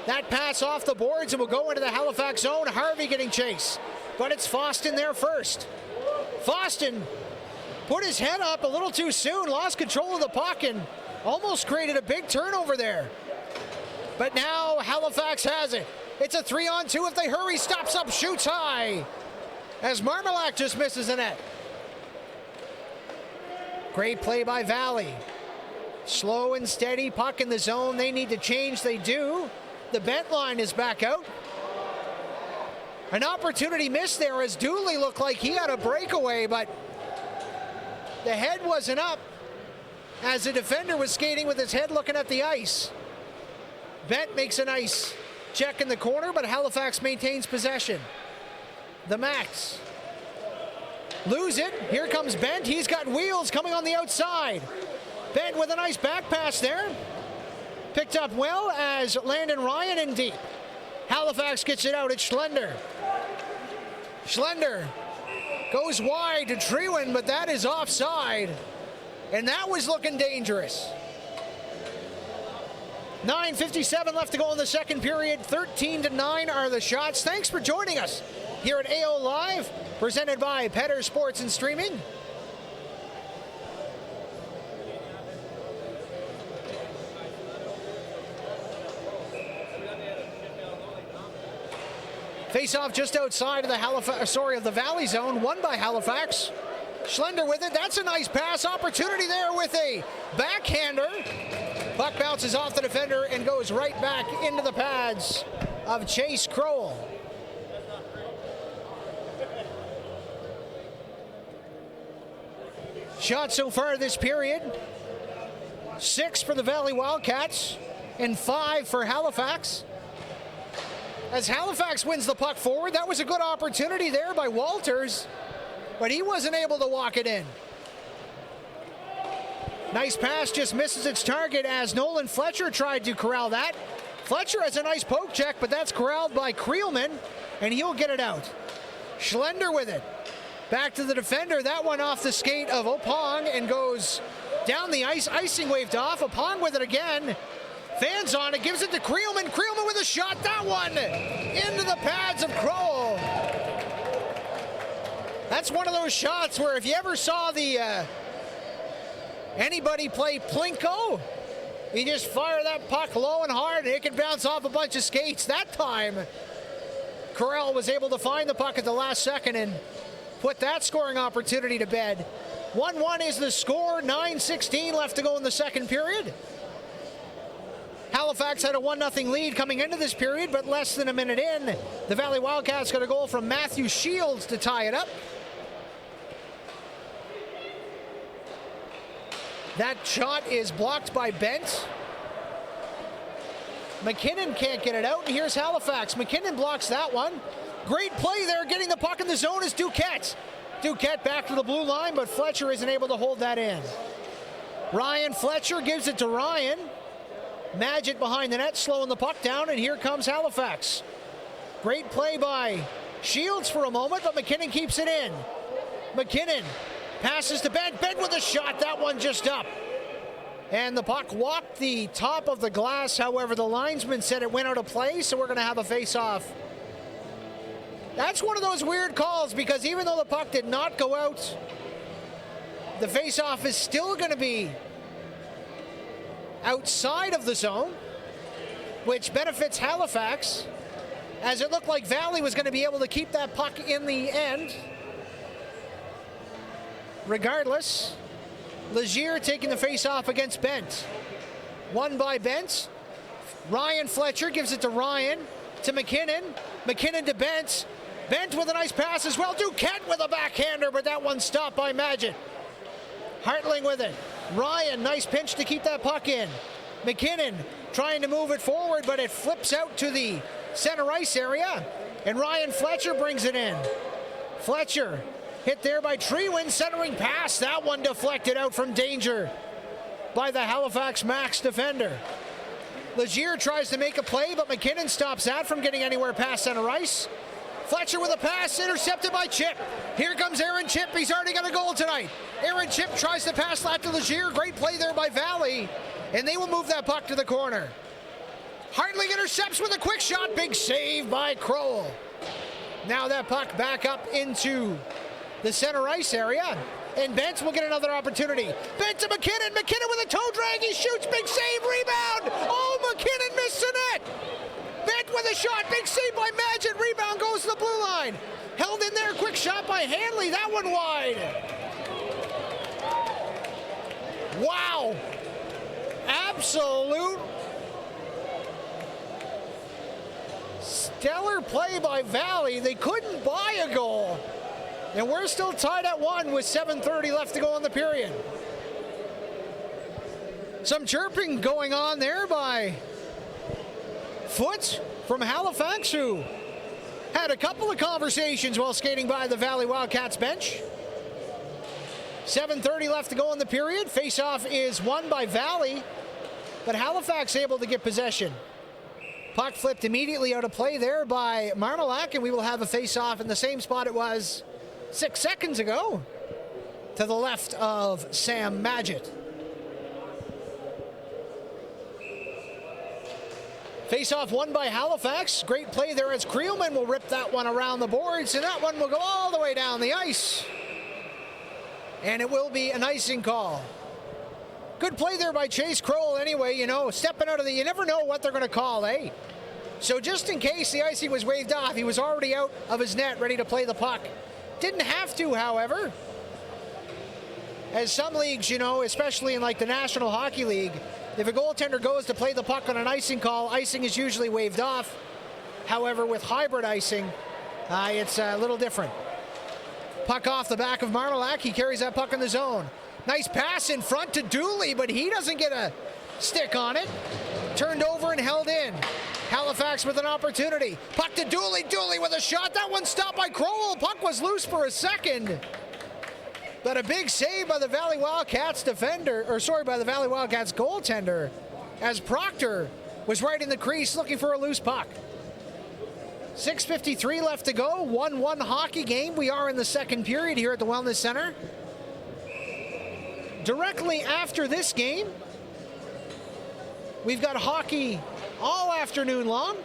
That pass off the boards and will go into the Halifax zone. Harvey getting chased, but it's Foston there first. Foston put his head up a little too soon, lost control of the puck, and Almost created a big turnover there. But now Halifax has it. It's a 3-on-2 if they hurry. Stops up, shoots high. As Marmalak just misses the net. Great play by Valley. Slow and steady, puck in the zone. They need to change, they do. The bent line is back out. An opportunity missed there as Dooley looked like he had a breakaway, but the head wasn't up as the defender was skating with his head looking at the ice. Bent makes a nice check in the corner, but Halifax maintains possession. The Max lose it. Here comes Bent. He's got wheels coming on the outside. Bent with a nice back pass there. Picked up well as Landon Ryan in deep. Halifax gets it out. It's Schlender. Schlender goes wide to Trewen, but that is offside. And that was looking dangerous. 9:57 left to go in the second period. 13-9 are the shots. Thanks for joining us here at AO Live, presented by Petter Sports and Streaming. Face-off just outside of the Valley zone, won by Halifax. Schlender with it. That's a nice pass opportunity there with a backhander. Puck bounces off the defender and goes right back into the pads of Chase Crowell. Shots so far this period. 6 for the Valley Wildcats and 5 for Halifax. As Halifax wins the puck forward, that was a good opportunity there by Walters, but he wasn't able to walk it in. Nice pass, just misses its target as Nolan Fletcher tried to corral that. Fletcher has a nice poke check, but that's corralled by Creelman, and he'll get it out. Schlender with it. Back to the defender. That one off the skate of Opong and goes down the ice. Icing waved off. Opong with it again. Fans on it, gives it to Creelman. Creelman with a shot. That one into the pads of Crowell. That's one of those shots where if you ever saw the anybody play Plinko, you just fire that puck low and hard and it can bounce off a bunch of skates. That time, Corral was able to find the puck at the last second and put that scoring opportunity to bed. 1-1 is the score. 9:16 left to go in the second period. Halifax had a 1-0 lead coming into this period, but less than a minute in, the Valley Wildcats got a goal from Matthew Shields to tie it up. That shot is blocked by Bent. McKinnon can't get it out, and here's Halifax. McKinnon blocks that one. Great play there, getting the puck in the zone is Duquette. Duquette back to the blue line, but Fletcher isn't able to hold that in. Ryan Fletcher gives it to Ryan. Magid behind the net, slowing the puck down, and here comes Halifax. Great play by Shields for a moment, but McKinnon keeps it in. McKinnon passes to Bent. Bent with a shot, that one just up. And the puck walked the top of the glass. However, the linesman said it went out of play, so we're going to have a face-off. That's one of those weird calls, because even though the puck did not go out, the face-off is still going to be outside of the zone, which benefits Halifax, as it looked like Valley was going to be able to keep that puck in the end. Regardless, Legier taking the face-off against Bent. Won by Bent. Ryan Fletcher gives it to Ryan, to McKinnon. McKinnon to Bent. Bent with a nice pass as well. Duquette with a backhander, but that one stopped by Magid. Hartling with it. Ryan, nice pinch to keep that puck in. McKinnon trying to move it forward, but it flips out to the center ice area, and Ryan Fletcher brings it in. Fletcher hit there by Trewen, centering pass. That one deflected out from danger by the Halifax Max defender. Legier tries to make a play, but McKinnon stops that from getting anywhere past center ice. Fletcher with a pass, intercepted by Chip. Here comes Aaron Chip. He's already got a goal tonight. Aaron Chip tries to pass that to Legier. Great play there by Valley, and they will move that puck to the corner. Hartling intercepts with a quick shot. Big save by Crowell. Now that puck back up into the center ice area. And Bentz will get another opportunity. Bent to McKinnon. McKinnon with a toe drag. He shoots. Big save. Rebound. Oh, McKinnon missed the net. Bent with a shot. Big save by Magid. Rebound goes to the blue line. Held in there. Quick shot by Hanley. That one wide. Wow. Absolute stellar play by Valley. They couldn't buy a goal. And we're still tied at 1 with 7:30 left to go in the period. Some chirping going on there by Foote from Halifax, who had a couple of conversations while skating by the Valley Wildcats bench. 7:30 left to go in the period. Face-off is won by Valley, but Halifax able to get possession. Puck flipped immediately out of play there by Marmalak, and we will have a face-off in the same spot it was 6 seconds ago, to the left of Sam Magid. Face-off won by Halifax. Great play there as Creelman will rip that one around the boards, and that one will go all the way down the ice. And it will be an icing call. Good play there by Chase Crowell anyway, you know, stepping out of the, you never know what they're going to call, eh? So just in case the icing was waved off, he was already out of his net, ready to play the puck. Didn't have to, however. As some leagues, you know, especially in like the National Hockey League, if a goaltender goes to play the puck on an icing call, icing is usually waved off. However, with hybrid icing, it's a little different. Puck off the back of Marmalak. He carries that puck in the zone. Nice pass in front to Dooley, but he doesn't get a stick on it. Turned over and held in. Halifax with an opportunity. Puck to Dooley. Dooley with a shot. That one stopped by Crowell. Puck was loose for a second. But a big save by the Valley Wildcats defender, or sorry, by the Valley Wildcats goaltender, as Proctor was right in the crease looking for a loose puck. 6:53 left to go. 1-1 hockey game. We are in the second period here at the Wellness Center. Directly after this game, we've got hockey all afternoon long,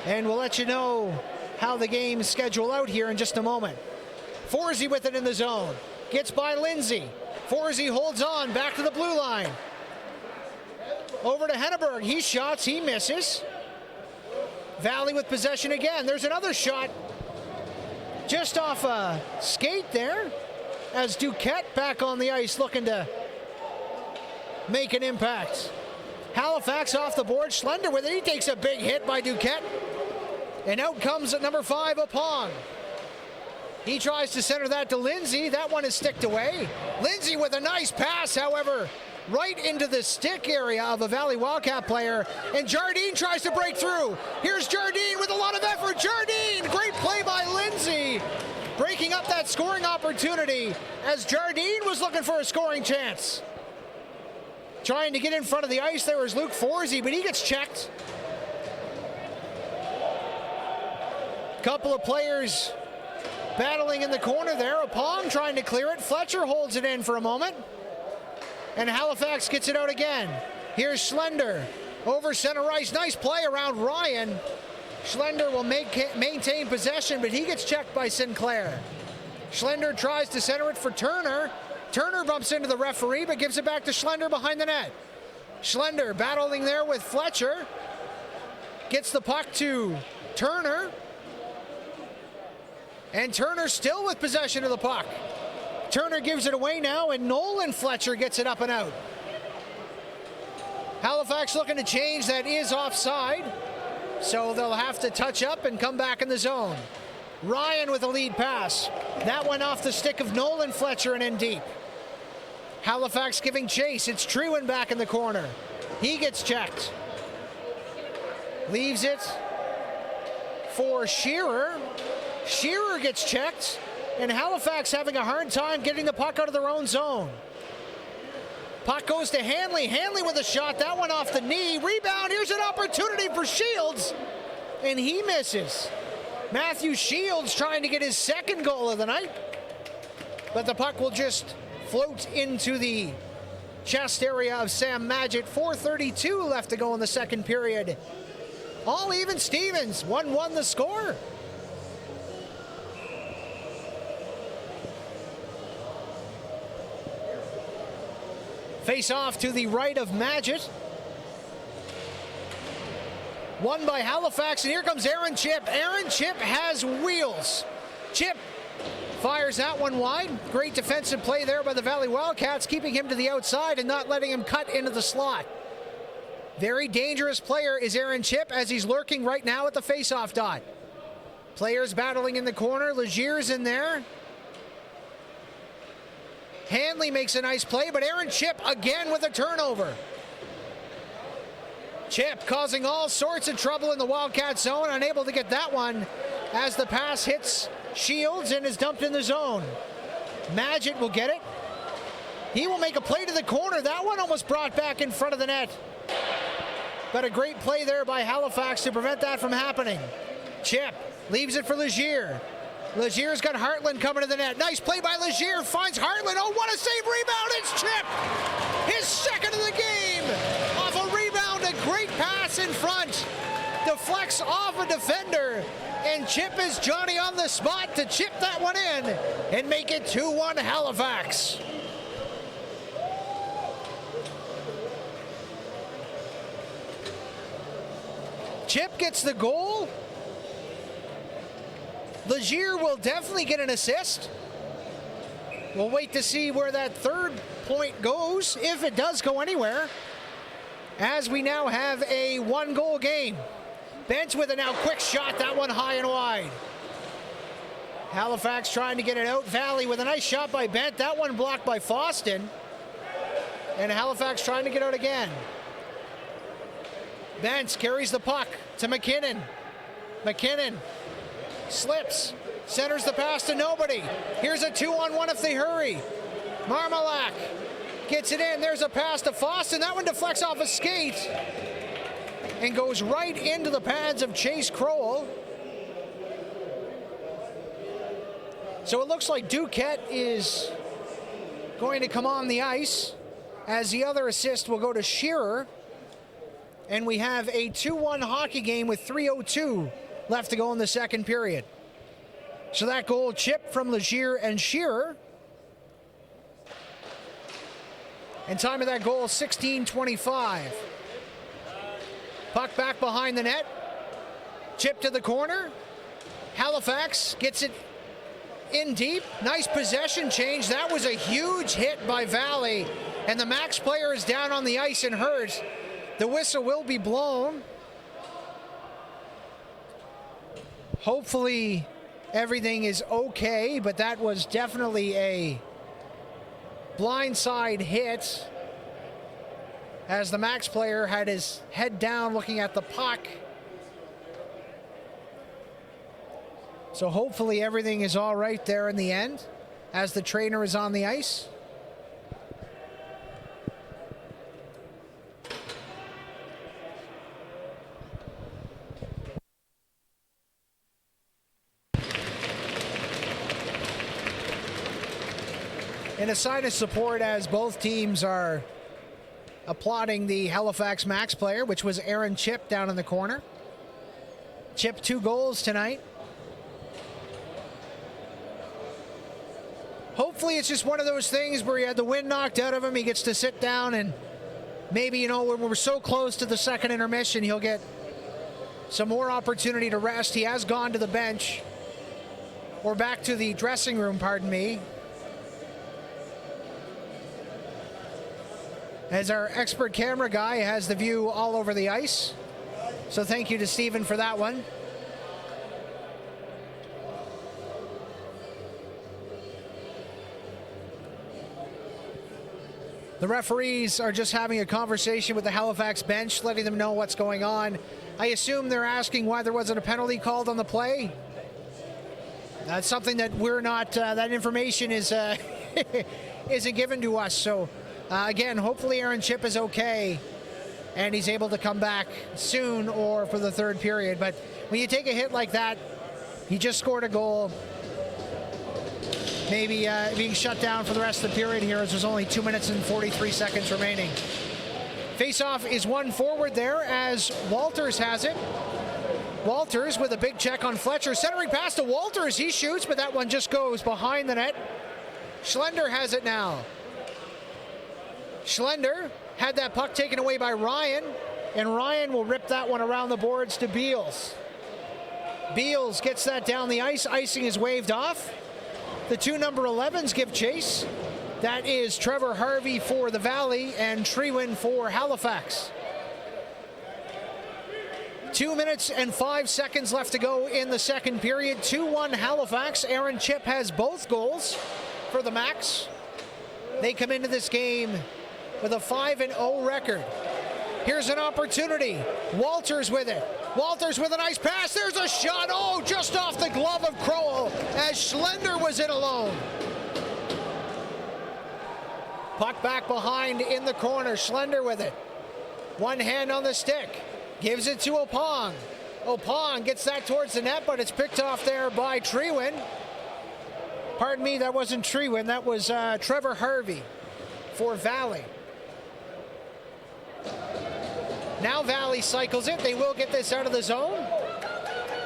and we'll let you know how the games schedule out here in just a moment. Forsey with it in the zone. Gets by Lindsay. Forsey holds on. Back to the blue line. Over to Henneberg. He shots. He misses. Valley with possession again. There's another shot just off a skate there, as Duquette back on the ice looking to make an impact. Halifax off the board. Schlender with it. He takes a big hit by Duquette. And out comes at number 5, Opong. He tries to center that to Lindsay. That one is sticked away. Lindsay with a nice pass, however, right into the stick area of a Valley Wildcat player. And Jardine tries to break through. Here's Jardine with a lot of effort. Jardine, great play by Lindsay, breaking up that scoring opportunity as Jardine was looking for a scoring chance. Trying to get in front of the ice there was Luke Forsey, but he gets checked. Couple of players battling in the corner there. Opong trying to clear it. Fletcher holds it in for a moment. And Halifax gets it out again. Here's Schlender over center ice. Nice play around Ryan. Schlender will maintain possession, but he gets checked by Sinclair. Schlender tries to center it for Turner. Turner bumps into the referee, but gives it back to Schlender behind the net. Schlender battling there with Fletcher. Gets the puck to Turner. And Turner still with possession of the puck. Turner gives it away now, and Nolan Fletcher gets it up and out. Halifax looking to change. That is offside. So they'll have to touch up and come back in the zone. Ryan with a lead pass. That went off the stick of Nolan Fletcher and in deep. Halifax giving chase. It's Trewen back in the corner. He gets checked. Leaves it for Shearer. Shearer gets checked, and Halifax having a hard time getting the puck out of their own zone. Puck goes to Hanley. Hanley with a shot. That one off the knee. Rebound. Here's an opportunity for Shields, and he misses. Matthew Shields trying to get his second goal of the night, but the puck will just float into the chest area of Sam Magid. 4:32 left to go in the second period. All even Stevens. 1-1 the score. Face off to the right of Magid. Won by Halifax, and here comes Aaron Chip. Aaron Chip has wheels. Chip fires that one wide. Great defensive play there by the Valley Wildcats, keeping him to the outside and not letting him cut into the slot. Very dangerous player is Aaron Chip, as he's lurking right now at the face-off dot. Players battling in the corner. Legier's in there. Hanley makes a nice play, but Aaron Chip again with a turnover. Chip causing all sorts of trouble in the Wildcat zone, unable to get that one as the pass hits Shields and is dumped in the zone. Magid will get it. He will make a play to the corner. That one almost brought back in front of the net. But a great play there by Halifax to prevent that from happening. Chip leaves it for Legier. Legier's got Hartland coming to the net. Nice play by Legier. Finds Hartland. Oh, what a save. Rebound. It's Chip. His second of the game. Off a rebound. A great pass in front. Deflects off a defender. And Chip is Johnny on the spot to chip that one in and make it 2-1 Halifax. Chip gets the goal. Legier will definitely get an assist. We'll wait to see where that third point goes, if it does go anywhere, as we now have a one-goal game. Bent with a now quick shot, that one high and wide. Halifax trying to get it out. Valley with a nice shot by Bent. That one blocked by Foston. And Halifax trying to get out again. Bent carries the puck to McKinnon. McKinnon slips, centers the pass to nobody. Here's a 2-on-1 if they hurry. Marmalak gets it in. There's a pass to Foston. That one deflects off a skate and goes right into the pads of Chase Crowell. So it looks like Duquette is going to come on the ice, as the other assist will go to Shearer. And we have a 2-1 hockey game with 3:02 left to go in the second period. So that goal chipped from Legier and Shearer. And time of that goal, 16:25. Puck back behind the net. Chip to the corner. Halifax gets it in deep. Nice possession change. That was a huge hit by Valley. And the Max player is down on the ice and hurt. The whistle will be blown. Hopefully everything is okay, but that was definitely a blindside hit, as the Max player had his head down looking at the puck. So hopefully everything is all right there in the end, as the trainer is on the ice. In a sign of support, as both teams are applauding the Halifax Max player, which was Aaron Chip down in the corner. Chip 2 goals tonight. Hopefully it's just one of those things where he had the wind knocked out of him. He gets to sit down, and maybe, you know, when we're so close to the second intermission, he'll get some more opportunity to rest. He has gone to the bench, or back to the dressing room, pardon me. As our expert camera guy has the view all over the ice. So thank you to Stephen for that one. The referees are just having a conversation with the Halifax bench, letting them know what's going on. I assume they're asking why there wasn't a penalty called on the play. That's something that we're not, that information is isn't given to us. So again, hopefully Aaron Chip is okay and he's able to come back soon or for the third period. But when you take a hit like that, he just scored a goal. Maybe being shut down for the rest of the period here, as there's only 2 minutes and 43 seconds remaining. Face-off is won forward there as Walters has it. Walters with a big check on Fletcher. Centering pass to Walters. He shoots, but that one just goes behind the net. Schlender has it now. Schlender had that puck taken away by Ryan, and Ryan will rip that one around the boards to Beals. Beals gets that down the ice. Icing is waved off. The two number 11s give chase. That is Trevor Harvey for the Valley and Trewin for Halifax. 2 minutes and 5 seconds left to go in the second period. 2-1 Halifax. Aaron Chip has both goals for the Max. They come into this game with a 5-0 record. Here's an opportunity. Walters with it. Walters with a nice pass. There's a shot. Oh, just off the glove of Crowell as Schlender was in alone. Puck back behind in the corner. Schlender with it. One hand on the stick. Gives it to Opong. Opong gets that towards the net, but it's picked off there by Trewin. Pardon me, that wasn't Trewin. That was Trevor Harvey for Valley. Now Valley cycles it. They will get this out of the zone.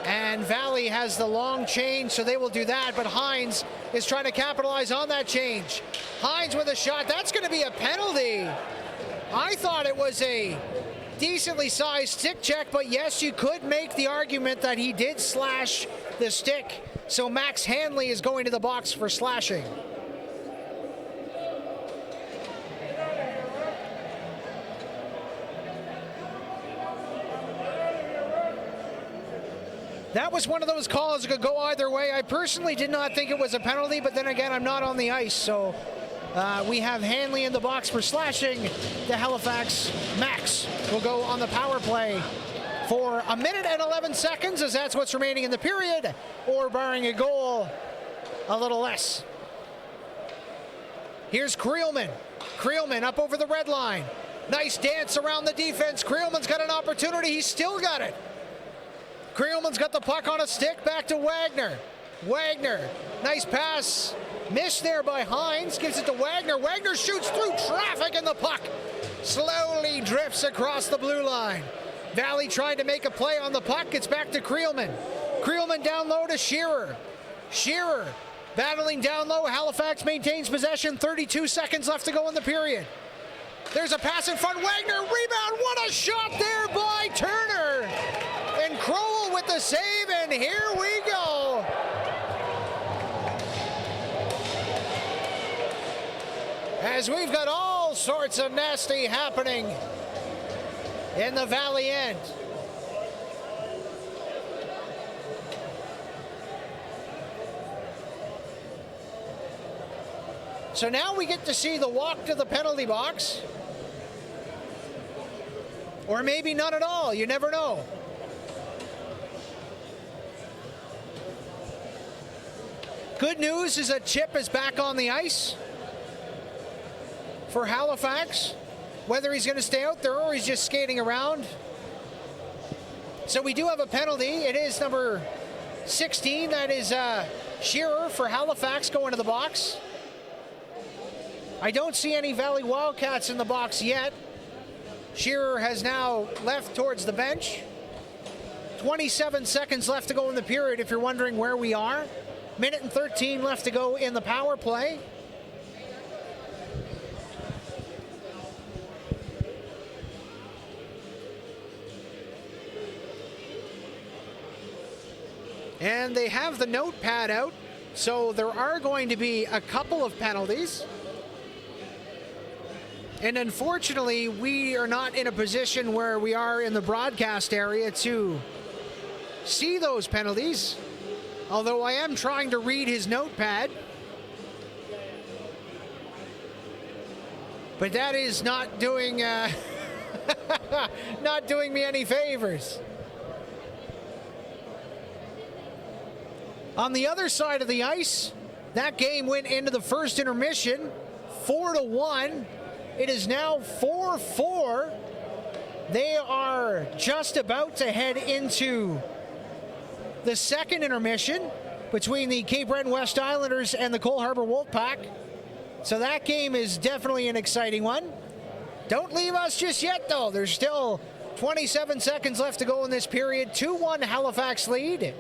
And Valley has the long change, so they will do that. But Hines is trying to capitalize on that change. Hines with a shot. That's going to be a penalty. I thought it was a decently sized stick check, but yes, you could make the argument that he did slash the stick. So Max Hanley is going to the box for slashing. That was one of those calls that could go either way. I personally did not think it was a penalty, but then again, I'm not on the ice, so we have Hanley in the box for slashing. The Halifax Max will go on the power play for 1 minute and 11 seconds, as that's what's remaining in the period, or barring a goal, a little less. Here's Creelman. Creelman up over the red line. Nice dance around the defense. Creelman's got an opportunity. He's still got it. Creelman's got the puck on a stick, back to Wagner. Wagner, nice pass. Missed there by Hines, gives it to Wagner. Wagner shoots through traffic and the puck slowly drifts across the blue line. Valley trying to make a play on the puck. It's back to Creelman. Creelman down low to Shearer. Shearer battling down low. Halifax maintains possession. 32 seconds left to go in the period. There's a pass in front. Wagner, rebound. What a shot there by Turner. And Crowell with the save, and here we go. As we've got all sorts of nasty happening in the Valley end. So now we get to see the walk to the penalty box. Or maybe none at all, you never know. Good news is that Chip is back on the ice for Halifax. Whether he's going to stay out there or he's just skating around. So we do have a penalty. It is number 16. That is Shearer for Halifax going to the box. I don't see any Valley Wildcats in the box yet. Shearer has now left towards the bench. 27 seconds left to go in the period if you're wondering where we are. Minute and 13 left to go in the power play. And they have the notepad out, so there are going to be a couple of penalties. And unfortunately, we are not in a position where we are in the broadcast area to see those penalties. Although I am trying to read his notepad. But that is not doing not doing me any favors. On the other side of the ice, that game went into the first intermission, 4-1. It is now 4-4. They are just about to head into the second intermission between the Cape Breton West Islanders and the Cole Harbour Wolfpack. So that game is definitely an exciting one. Don't leave us just yet, though. There's still 27 seconds left to go in this period. 2-1 Halifax lead.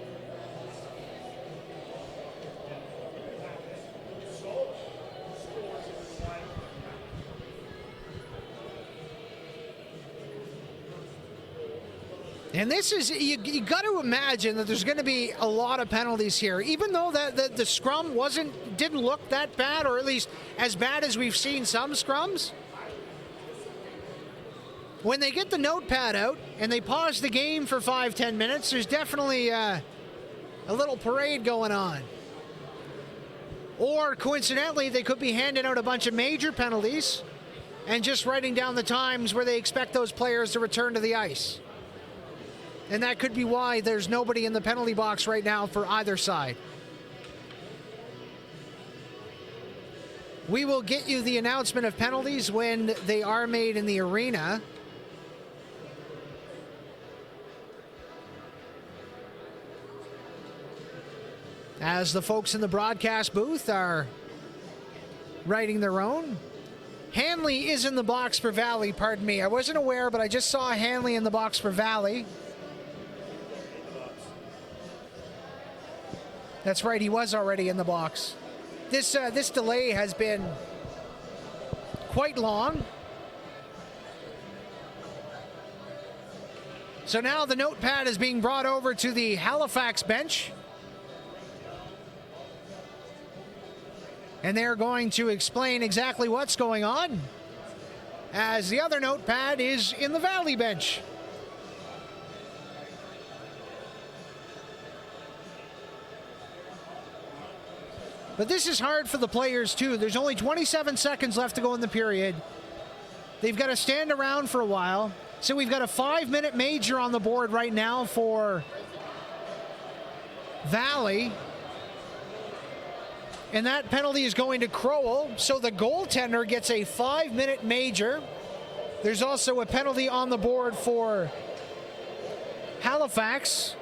And this is, you got to imagine that there's going to be a lot of penalties here, even though that the scrum didn't look that bad, or at least as bad as we've seen some scrums. When they get the notepad out and they pause the game for 5-10 minutes, there's definitely a little parade going on. Or coincidentally, they could be handing out a bunch of major penalties and just writing down the times where they expect those players to return to the ice. And that could be why there's nobody in the penalty box right now for either side. We will get you the announcement of penalties when they are made in the arena. As the folks in the broadcast booth are writing their own. Hanley is in the box for Valley, pardon me. I wasn't aware, but I just saw Hanley in the box for Valley. That's right, he was already in the box. This delay has been quite long. So now the notepad is being brought over to the Halifax bench. And they're going to explain exactly what's going on, as the other notepad is in the Valley bench. But this is hard for the players, too. There's only 27 seconds left to go in the period. They've got to stand around for a while. So we've got a 5-minute major on the board right now for Valley. And that penalty is going to Crowell. So the goaltender gets a 5-minute major. There's also a penalty on the board for Halifax.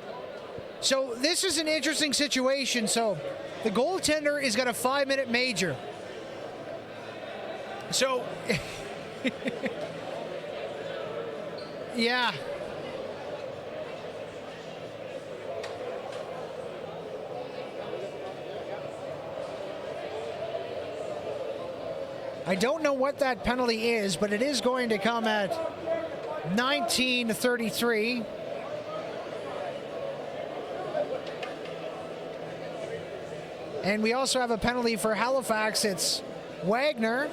So this is an interesting situation. So the goaltender has got a 5-minute major. So, yeah. I don't know what that penalty is, but it is going to come at 19:33. And we also have a penalty for Halifax. It's Wagner.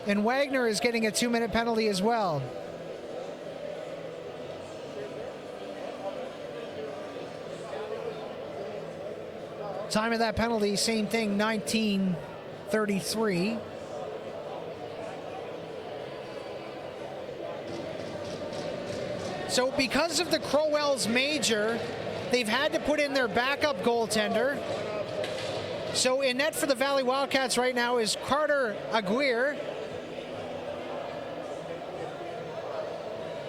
And Wagner is getting a 2-minute penalty as well. Time of that penalty, same thing, 19:33. So because of the Crowell's major, they've had to put in their backup goaltender. So in net for the Valley Wildcats right now is Carter Aguirre.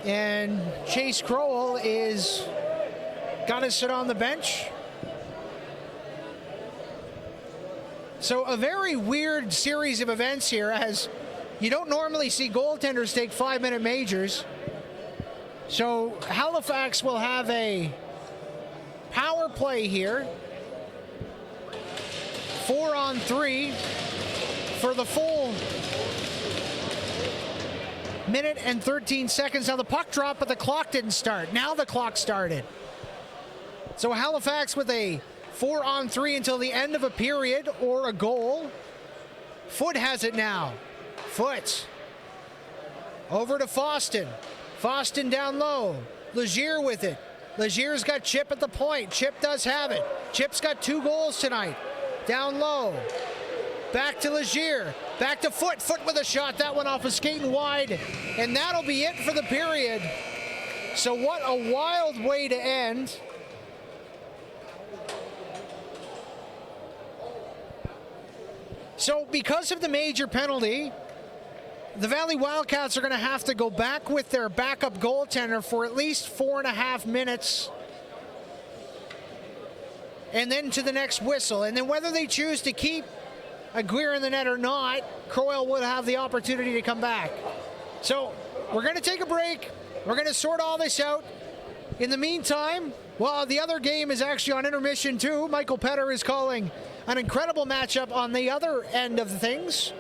And Chase Crowell is got to sit on the bench. So a very weird series of events here, as you don't normally see goaltenders take 5-minute majors. So Halifax will have a power play here. 4-on-3 for the full minute and 13 seconds. Now the puck dropped, but the clock didn't start. Now the clock started. So Halifax with a 4-on-3 until the end of a period or a goal. Foot has it now. Foot over to Foston. Foston down low. Legier with it. Legier's got Chip at the point. Chip does have it. Chip's got 2 goals tonight. Down low. Back to Legier. Back to Foot. Foot with a shot. That one off of skating wide. And that'll be it for the period. So what a wild way to end. So because of the major penalty, the Valley Wildcats are going to have to go back with their backup goaltender for at least 4.5 minutes. And then to the next whistle. And then whether they choose to keep Aguirre in the net or not, Crowell would have the opportunity to come back. So we're going to take a break. We're going to sort all this out. In the meantime, well, the other game is actually on intermission too. Michael Petter is calling an incredible matchup on the other end of things.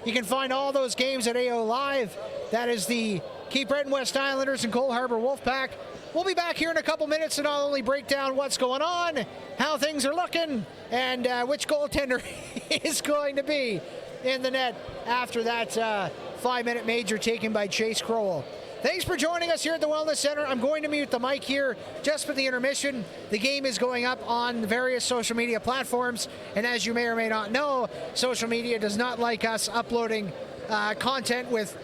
You can find all those games at AO Live. That is the Cape Breton West Islanders and Cole Harbour Wolfpack. We'll be back here in a couple minutes to not only break down what's going on, how things are looking, and which goaltender is going to be in the net after that 5-minute major taken by Chase Crowell. Thanks for joining us here at the Wellness Center. I'm going to mute the mic here just for the intermission. The game is going up on various social media platforms, and as you may or may not know, social media does not like us uploading content with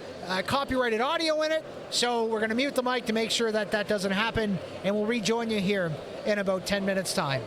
copyrighted audio in it, so we're going to mute the mic to make sure that that doesn't happen, and we'll rejoin you here in about 10 minutes' time.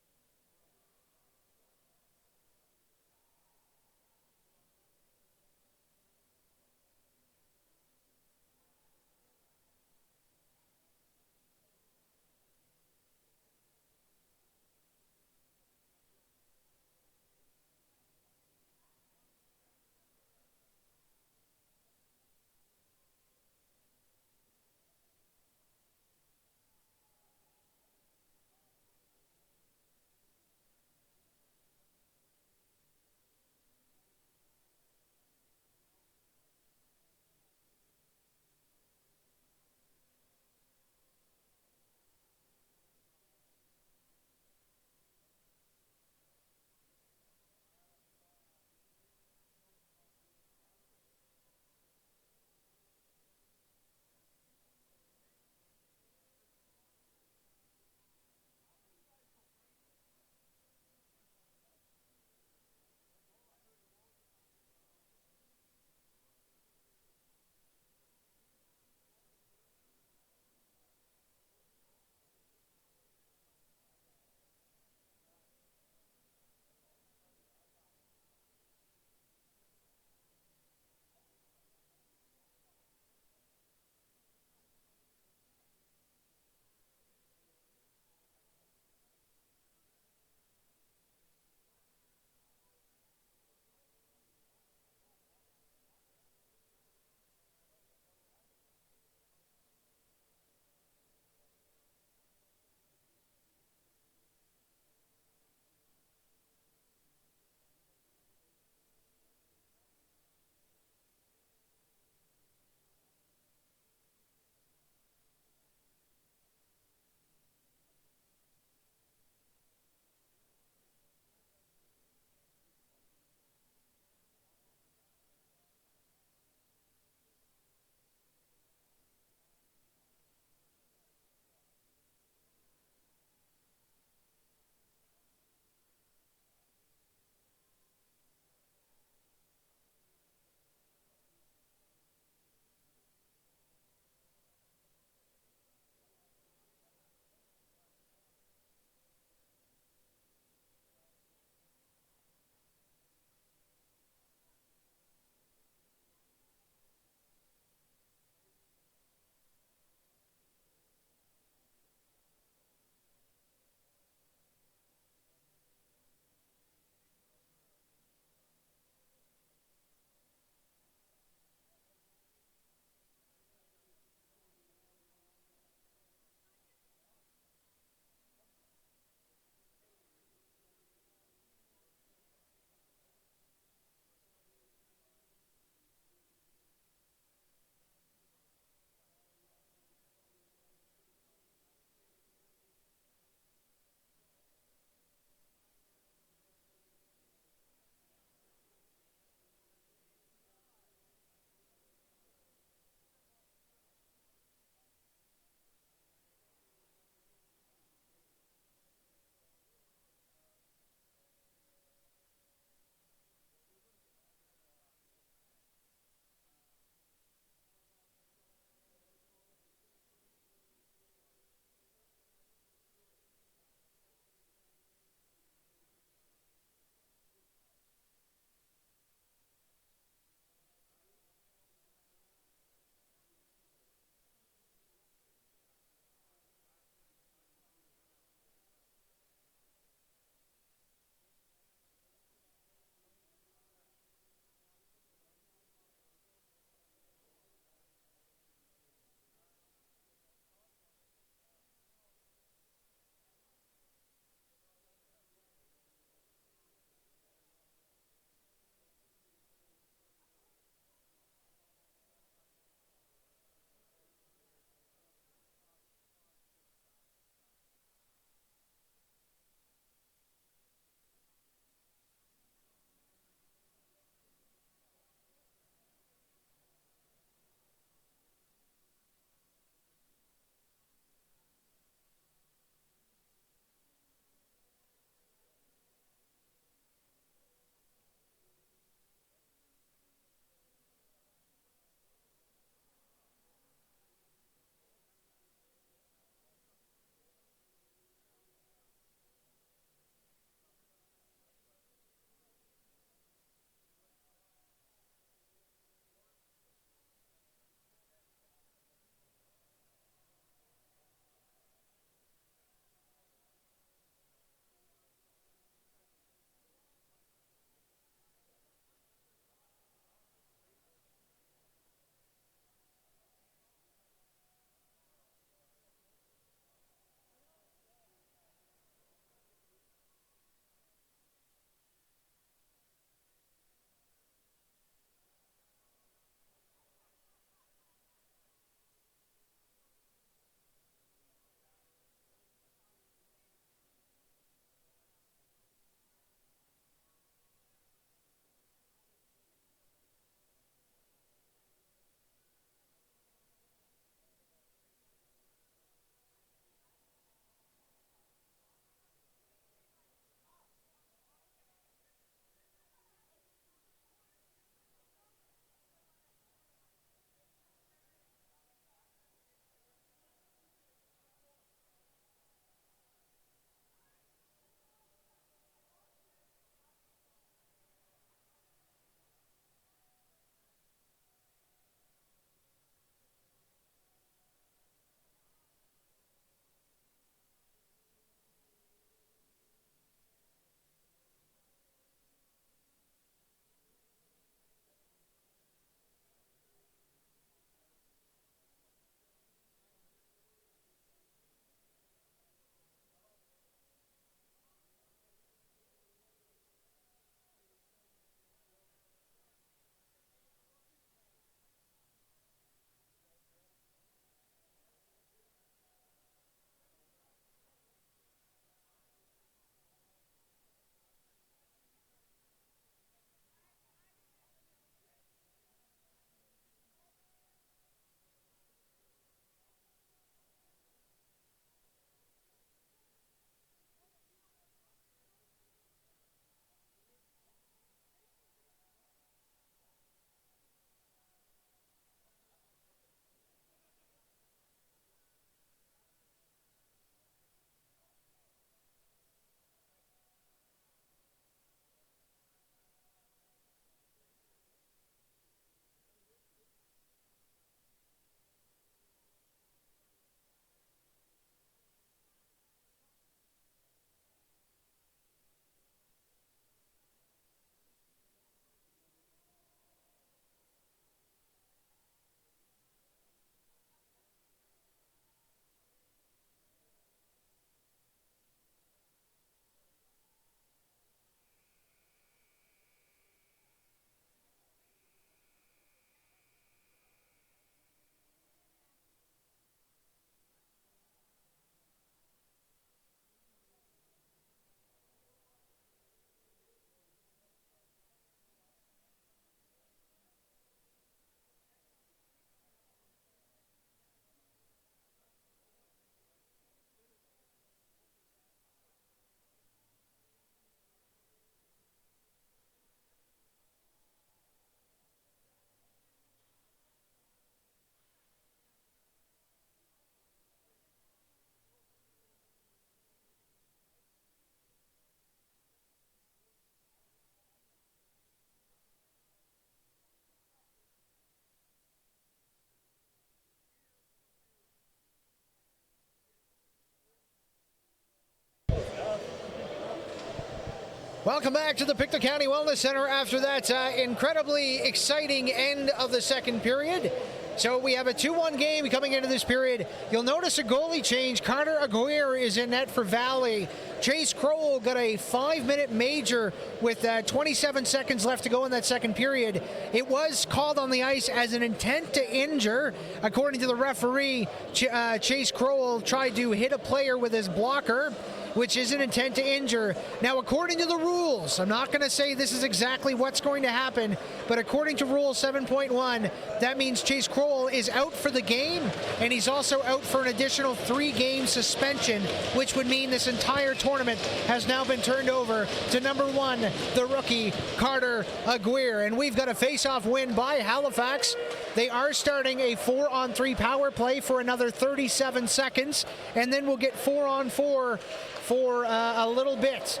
Welcome back to the Pictou County Wellness Center after that incredibly exciting end of the second period. So we have a 2-1 game coming into this period. You'll notice a goalie change. Carter Aguirre is in net for Valley. Chase Crowell got a 5-minute major with 27 seconds left to go in that second period. It was called on the ice as an intent to injure. According to the referee, Chase Crowell tried to hit a player with his blocker, which is an intent to injure. Now, according to the rules, I'm not going to say this is exactly what's going to happen, but according to Rule 7.1, that means Chase Crowell is out for the game, and he's also out for an additional 3-game suspension, which would mean this entire tournament has now been turned over to number 1, the rookie, Carter Aguirre. And we've got a face-off win by Halifax. They are starting a 4-on-3 power play for another 37 seconds, and then we'll get 4-on-4 for a little bit.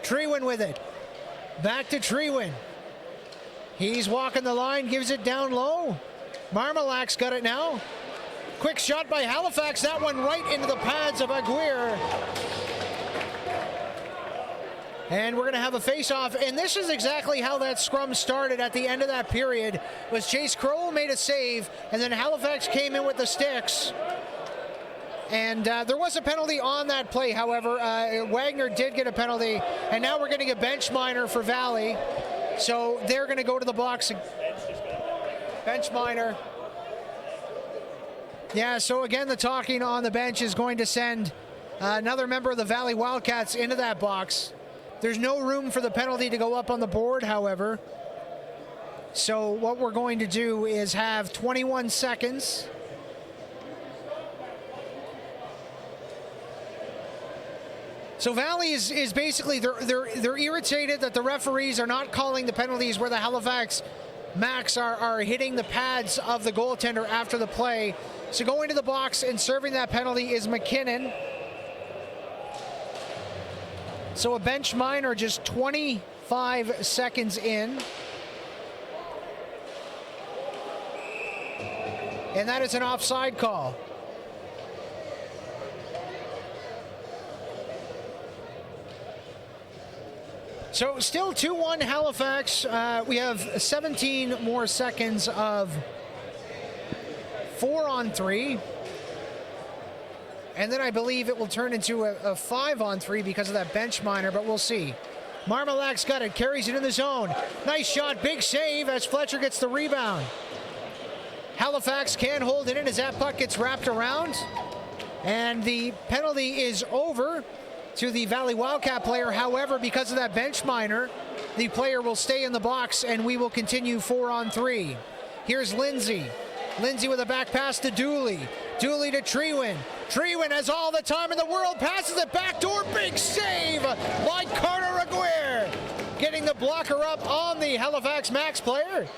Trewin with it. Back to Trewin. He's walking the line, gives it down low. Marmalak's got it now. Quick shot by Halifax. That one right into the pads of Aguirre. And we're going to have a face-off. And this is exactly how that scrum started at the end of that period. Was Chase Crowell made a save, and then Halifax came in with the sticks. And there was a penalty on that play, however. Wagner did get a penalty, and now we're getting a bench minor for Valley. So they're going to go to the box. Bench minor. Yeah, so again, the talking on the bench is going to send another member of the Valley Wildcats into that box. There's no room for the penalty to go up on the board, however. So what we're going to do is have 21 seconds. So Valley is basically, they're irritated that the referees are not calling the penalties where the Halifax Max are hitting the pads of the goaltender after the play. So going to the box and serving that penalty is McKinnon. So a bench minor just 25 seconds in. And that is an offside call. So still 2-1 Halifax. We have 17 more seconds of 4-on-3. And then I believe it will turn into a 5-on-3 because of that bench minor, but we'll see. Marmalak's got it, carries it in the zone. Nice shot, big save as Fletcher gets the rebound. Halifax can't hold it in as that puck gets wrapped around. And the penalty is over to the Valley Wildcat player. However, because of that bench minor, the player will stay in the box and we will continue 4-on-3. Here's Lindsay. Lindsay with a back pass to Dooley. Dooley to Trewin. Trewin has all the time in the world, passes it backdoor, big save by Carter Aguirre. Getting the blocker up on the Halifax Max player.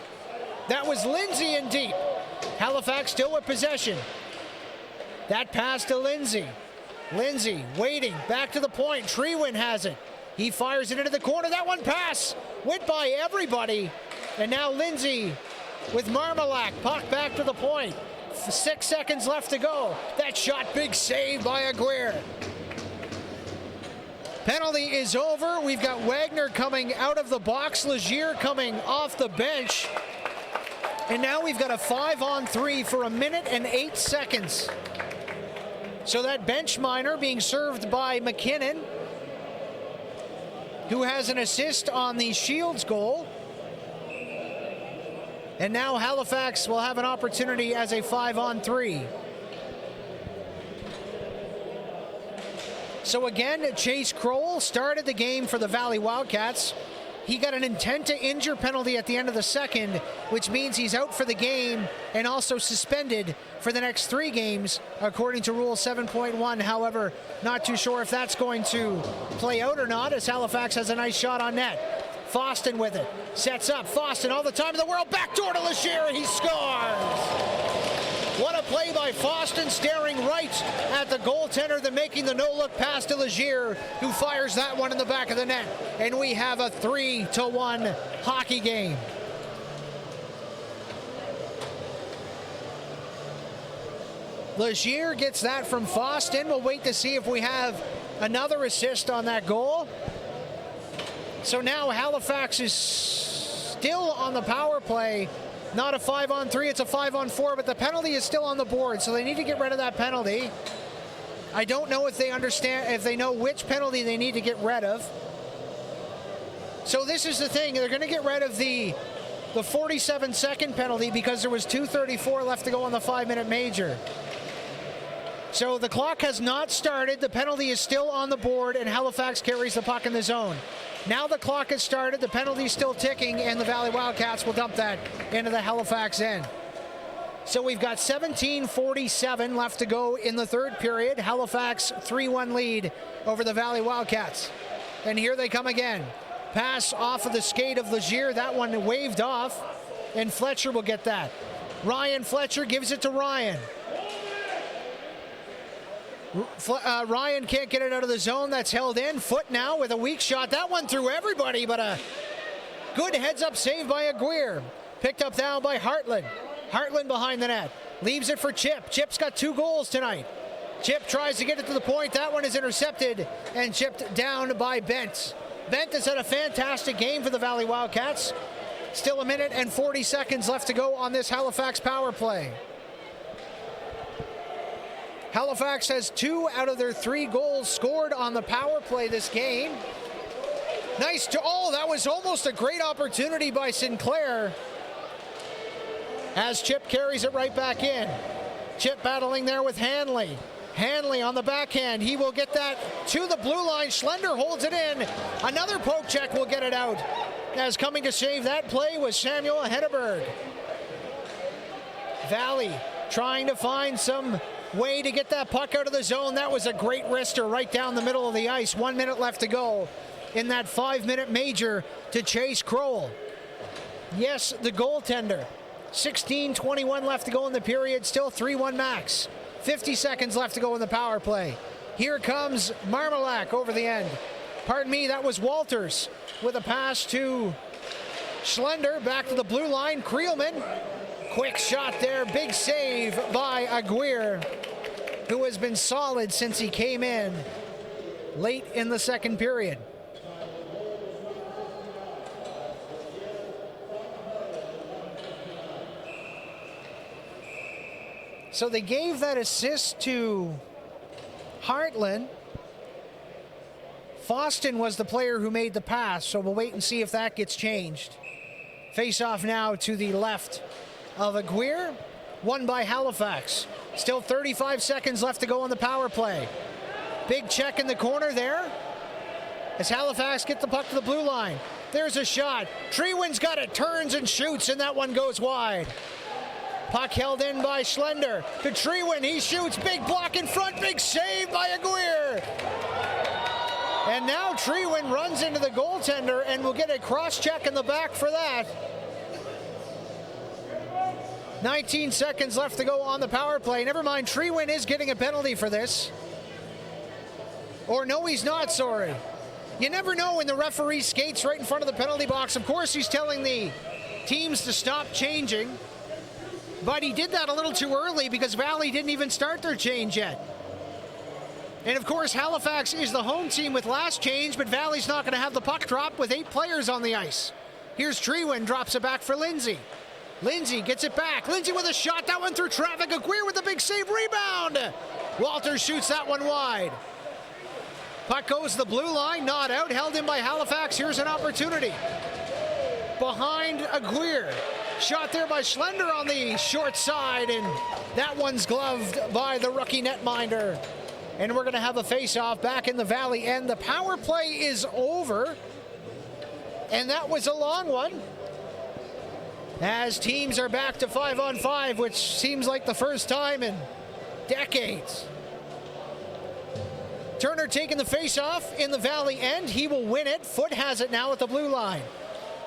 That was Lindsay in deep. Halifax still with possession. That pass to Lindsay. Lindsay waiting, back to the point. Trewin has it. He fires it into the corner. That one pass went by everybody. And now Lindsay with Marmalak. Puck back to the point. 6 seconds left to go. That shot, big save by Aguirre. Penalty is over. We've got Wagner coming out of the box. Legier coming off the bench. And now we've got a 5-on-3 for 1 minute and 8 seconds. So that bench minor being served by McKinnon, who has an assist on the Shields goal. And now Halifax will have an opportunity as a 5-on-3. So again, Chase Crowell started the game for the Valley Wildcats. He got an intent to injure penalty at the end of the second, which means he's out for the game and also suspended for the next 3 games, according to Rule 7.1. However, not too sure if that's going to play out or not, as Halifax has a nice shot on net. Foston with it. Sets up. Foston all the time in the world. Backdoor to Legier, and he scores! What a play by Foston, staring right at the goaltender, then making the no-look pass to Legier, who fires that one in the back of the net. And we have a 3-1 hockey game. Legier gets that from Foston. We'll wait to see if we have another assist on that goal. So now Halifax is still on the power play. Not a 5-on-3, it's a 5-on-4, but the penalty is still on the board, so they need to get rid of that penalty. I don't know if they know which penalty they need to get rid of. So this is the thing, they're going to get rid of the 47-second penalty because there was 2:34 left to go on the 5-minute major. So the clock has not started, the penalty is still on the board, and Halifax carries the puck in the zone. Now the clock has started, the penalty is still ticking, and the Valley Wildcats will dump that into the Halifax end. So we've got 17:47 left to go in the third period. Halifax 3-1 lead over the Valley Wildcats. And here they come again. Pass off of the skate of Legier. That one waved off, and Fletcher will get that. Ryan Fletcher gives it to Ryan. Ryan can't get it out of the zone. That's held in. Foot now with a weak shot. That one through everybody, but a good heads-up save by Aguirre. Picked up now by Hartland. Hartland behind the net. Leaves it for Chip. Chip's got 2 goals tonight. Chip tries to get it to the point. That one is intercepted and chipped down by Bent. Bent has had a fantastic game for the Valley Wildcats. Still 1 minute and 40 seconds left to go on this Halifax power play. Halifax has 2 out of their 3 goals scored on the power play this game. Nice oh, that was almost a great opportunity by Sinclair. As Chip carries it right back in. Chip battling there with Hanley. Hanley on the backhand. He will get that to the blue line. Schlender holds it in. Another poke check will get it out. As coming to save that play was Samuel Hedeberg. Valley trying to find some way to get that puck out of the zone. That was a great wrister right down the middle of the ice. 1 minute left to go in that 5-minute major to Chase Crowell. Yes, the goaltender. 16:21 left to go in the period. Still 3-1 max. 50 seconds left to go in the power play. Here comes Marmalak over the end. Pardon me, that was Walters with a pass to Schlender. Back to the blue line. Creelman. Quick shot there. Big save by Aguirre, who has been solid since he came in late in the second period. So they gave that assist to Hartland. Foston was the player who made the pass, so we'll wait and see if that gets changed. Face off now to the left of Aguirre, won by Halifax. Still 35 seconds left to go on the power play. Big check in the corner there as Halifax get the puck to the blue line. There's a shot. Treewin's got it, turns and shoots, and that one goes wide. Puck held in by Schlender to Treewin. He shoots, big block in front, big save by Aguirre. And now Treewin runs into the goaltender and will get a cross check in the back for that. 19 seconds left to go on the power play. Never mind, Treewin is getting a penalty for this. Or no, he's not, sorry. You never know when the referee skates right in front of the penalty box. Of course, he's telling the teams to stop changing. But he did that a little too early because Valley didn't even start their change yet. And of course, Halifax is the home team with last change, but Valley's not going to have the puck drop with 8 players on the ice. Here's Treewin, drops it back for Lindsay. Lindsay gets it back. Lindsay with a shot, that one through traffic. Aguirre with a big save, rebound. Walters shoots that one wide. Puck goes to the blue line, not out, held in by Halifax. Here's an opportunity. Behind Aguirre. Shot there by Schlender on the short side, and that one's gloved by the rookie netminder. And we're going to have a face-off back in the Valley end. The power play is over, and that was a long one. As teams are back to 5-on-5, which seems like the first time in decades. Turner taking the face-off in the Valley end. He will win it. Foot has it now at the blue line.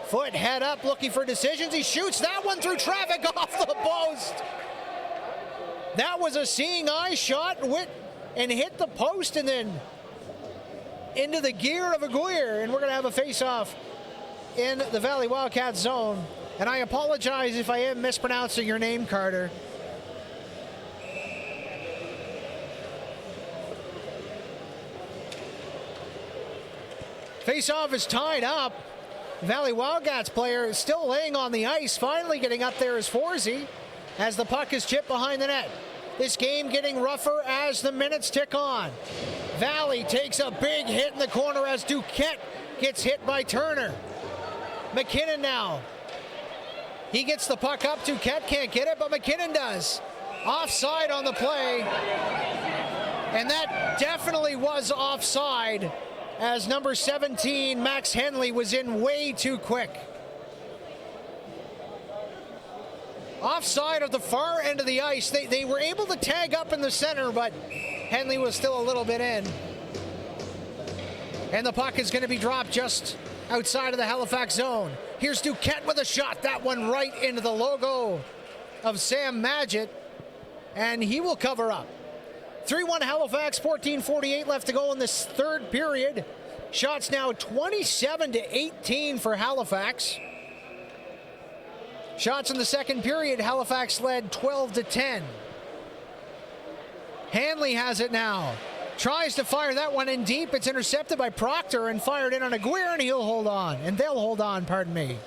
Foot head up looking for decisions. He shoots that one through traffic off the post. That was a seeing eye shot and hit the post and then into the gear of Aguirre. And we're going to have a face-off in the Valley Wildcats zone. And I apologize if I am mispronouncing your name, Carter. Face-off is tied up. Valley Wildcats player is still laying on the ice. Finally getting up there is Forsey as the puck is chipped behind the net. This game getting rougher as the minutes tick on. Valley takes a big hit in the corner as Duquette gets hit by Turner. McKinnon now. He gets the puck up. Duquette can't get it, but McKinnon does. Offside on the play. And that definitely was offside, as number 17, Max Henley, was in way too quick. Offside at the far end of the ice. They were able to tag up in the center, but Henley was still a little bit in. And the puck is going to be dropped just outside of the Halifax zone. Here's Duquette with a shot. That one right into the logo of Sam Magid. And he will cover up. 3-1 Halifax, 14:48 left to go in this third period. Shots now 27-18 for Halifax. Shots in the second period, Halifax led 12-10. Hanley has it now. Tries to fire that one in deep. It's intercepted by Proctor and fired in on Aguirre, and he'll hold on. And they'll hold on, pardon me.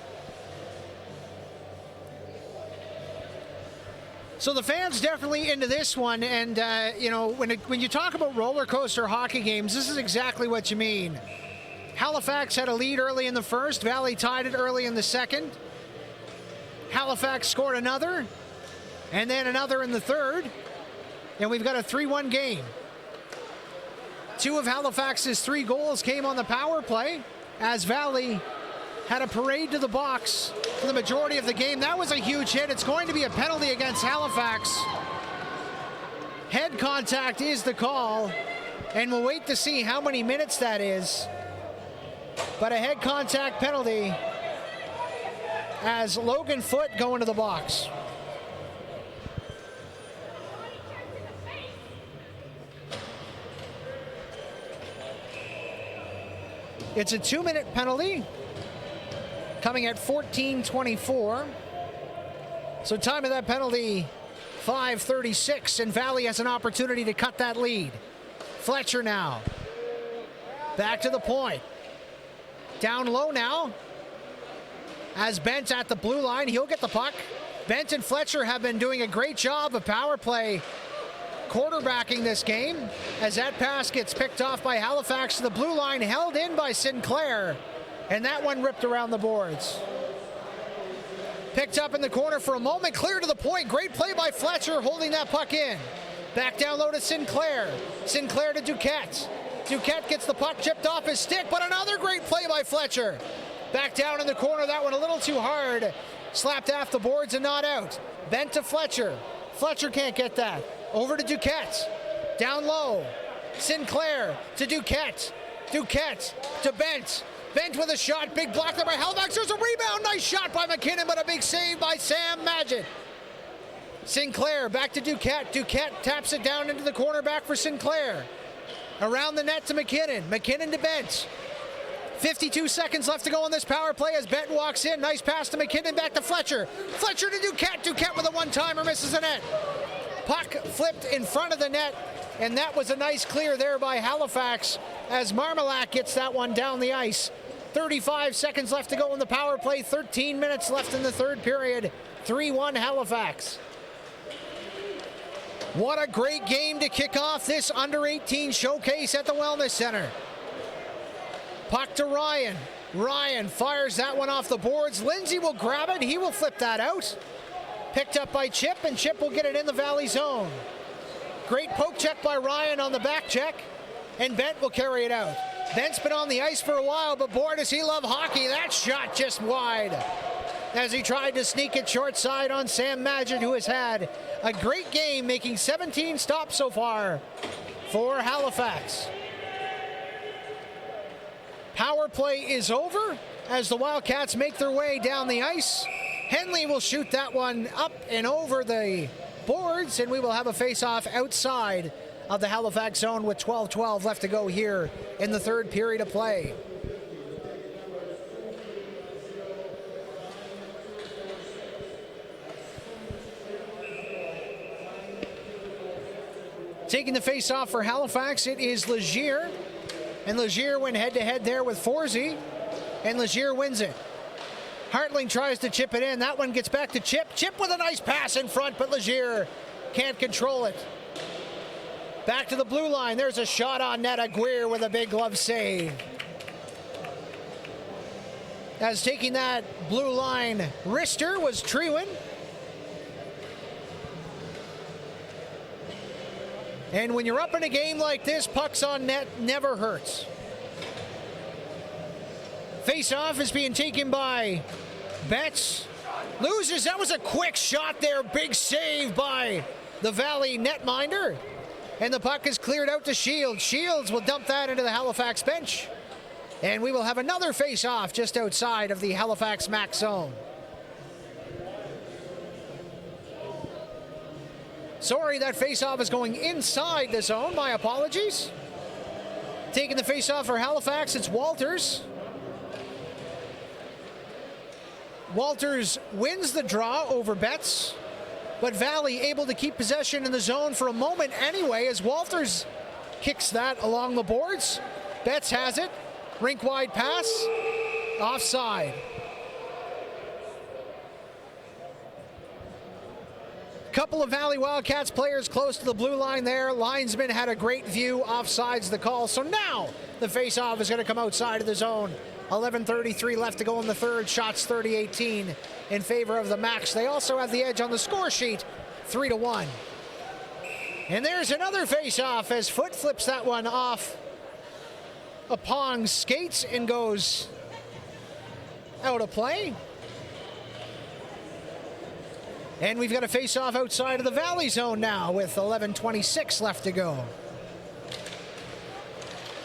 So the fans definitely into this one, and you know, when you talk about roller coaster hockey games, this is exactly what you mean. Halifax had a lead early in the first. Valley tied it early in the second. Halifax scored another, and then another in the third, and we've got a 3-1 game. 2 of Halifax's 3 goals came on the power play, as Valley had a parade to the box for the majority of the game. That was a huge hit. It's going to be a penalty against Halifax. Head contact is the call, and we'll wait to see how many minutes that is. But a head contact penalty as Logan Foote going to the box. It's a 2-minute penalty, coming at 14:24. So time of that penalty, 5:36, and Valley has an opportunity to cut that lead. Fletcher now. Back to the point. Down low now. As Bent at the blue line, he'll get the puck. Bent and Fletcher have been doing a great job of power play quarterbacking this game, as that pass gets picked off by Halifax to the blue line, held in by Sinclair, and that one ripped around the boards. Picked up in the corner for a moment, clear to the point. Great play by Fletcher, holding that puck in. Back down low to Sinclair. Sinclair to Duquette. Duquette gets the puck chipped off his stick, but another great play by Fletcher. Back down in the corner, that one a little too hard. Slapped off the boards and not out. Bent to Fletcher. Fletcher can't get that. Over to Duquette. Down low. Sinclair to Duquette. Duquette to Bent. Bent with a shot. Big block there by Halifax. There's a rebound. Nice shot by McKinnon, but a big save by Sam Magid. Sinclair back to Duquette. Duquette taps it down into the corner, back for Sinclair. Around the net to McKinnon. McKinnon to Bent. 52 seconds left to go on this power play as Bent walks in. Nice pass to McKinnon, back to Fletcher. Fletcher to Duquette. Duquette with a one-timer, misses the net. Puck flipped in front of the net, and that was a nice clear there by Halifax as Marmalak gets that one down the ice. 35 seconds left to go in the power play. 13 minutes left in the third period. 3-1 Halifax. What a great game to kick off this under-18 showcase at the Wellness Center. Puck to Ryan. Ryan fires that one off the boards. Lindsay will grab it. He will flip that out. Picked up by Chip, and Chip will get it in the Valley zone. Great poke check by Ryan on the back check, and Bent will carry it out. Bent's been on the ice for a while, but boy, does he love hockey. That shot just wide as he tried to sneak it short side on Sam Magid, who has had a great game, making 17 stops so far for Halifax. Power play is over as the Wildcats make their way down the ice. Henley will shoot that one up and over the boards, and we will have a face-off outside of the Halifax zone with 12:12 left to go here in the third period of play. Taking the face-off for Halifax, it is Legier. And Legier went head-to-head there with Forsey, and Legier wins it. Hartling tries to chip it in. That one gets back to Chip. Chip with a nice pass in front, but Legier can't control it. Back to the blue line. There's a shot on net. Aguirre with a big glove save. As taking that blue line wrister was Trewin. And when you're up in a game like this, pucks on net never hurts. Face-off is being taken by Betts. Loses. That was a quick shot there. Big save by the Valley netminder. And the puck is cleared out to Shields. Shields will dump that into the Halifax bench. And we will have another face-off just outside of the Halifax max zone. Sorry, that face-off is going inside the zone. My apologies. Taking the face-off for Halifax, it's Walters. Walters wins the draw over Betts, but Valley able to keep possession in the zone for a moment anyway as Walters kicks that along the boards. Betts has it. Rink-wide pass. Offside. Couple of Valley Wildcats players close to the blue line there. Linesman had a great view. Offsides the call. So now the face-off is going to come outside of the zone. 11:33 left to go in the third. Shots 30-18 in favor of the Max. They also have the edge on the score sheet, 3-1. And there's another face-off as Foot flips that one off Apong's skates and goes out of play. And we've got a face-off outside of the Valley zone now with 11:26 left to go.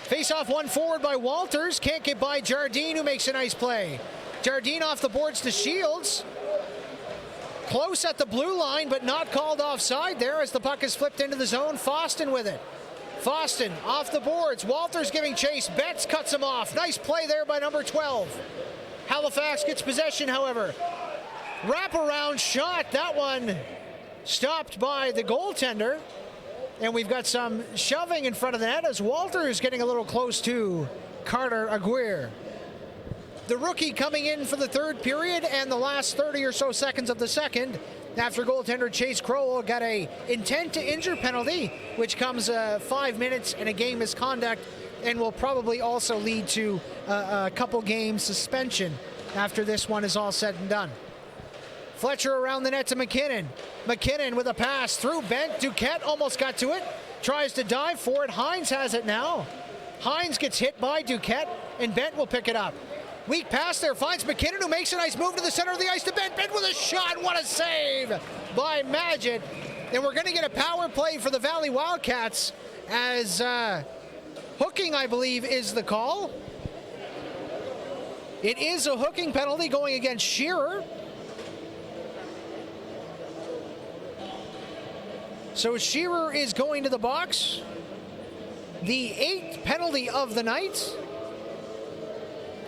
Face-off one forward by Walters. Can't get by Jardine, who makes a nice play. Jardine off the boards to Shields. Close at the blue line, but not called offside there as the puck is flipped into the zone. Foston with it. Foston off the boards. Walters giving chase. Betts cuts him off. Nice play there by number 12. Halifax gets possession, however. Wraparound shot. That one stopped by the goaltender. And we've got some shoving in front of the net as Walter is getting a little close to Carter Aguirre. The rookie coming in for the third period and the last 30 or so seconds of the second after goaltender Chase Crowell got a intent to injure penalty, which comes 5 minutes and a game misconduct and will probably also lead to a couple game suspension after this one is all said and done. Fletcher around the net to McKinnon. McKinnon with a pass through Bent. Duquette almost got to it. Tries to dive for it. Hines has it now. Hines gets hit by Duquette, and Bent will pick it up. Weak pass there. Finds McKinnon, who makes a nice move to the center of the ice to Bent. Bent with a shot. What a save by Magid. And we're going to get a power play for the Valley Wildcats as hooking, I believe, is the call. It is a hooking penalty going against Shearer. So Shearer is going to the box. The 8th penalty of the night.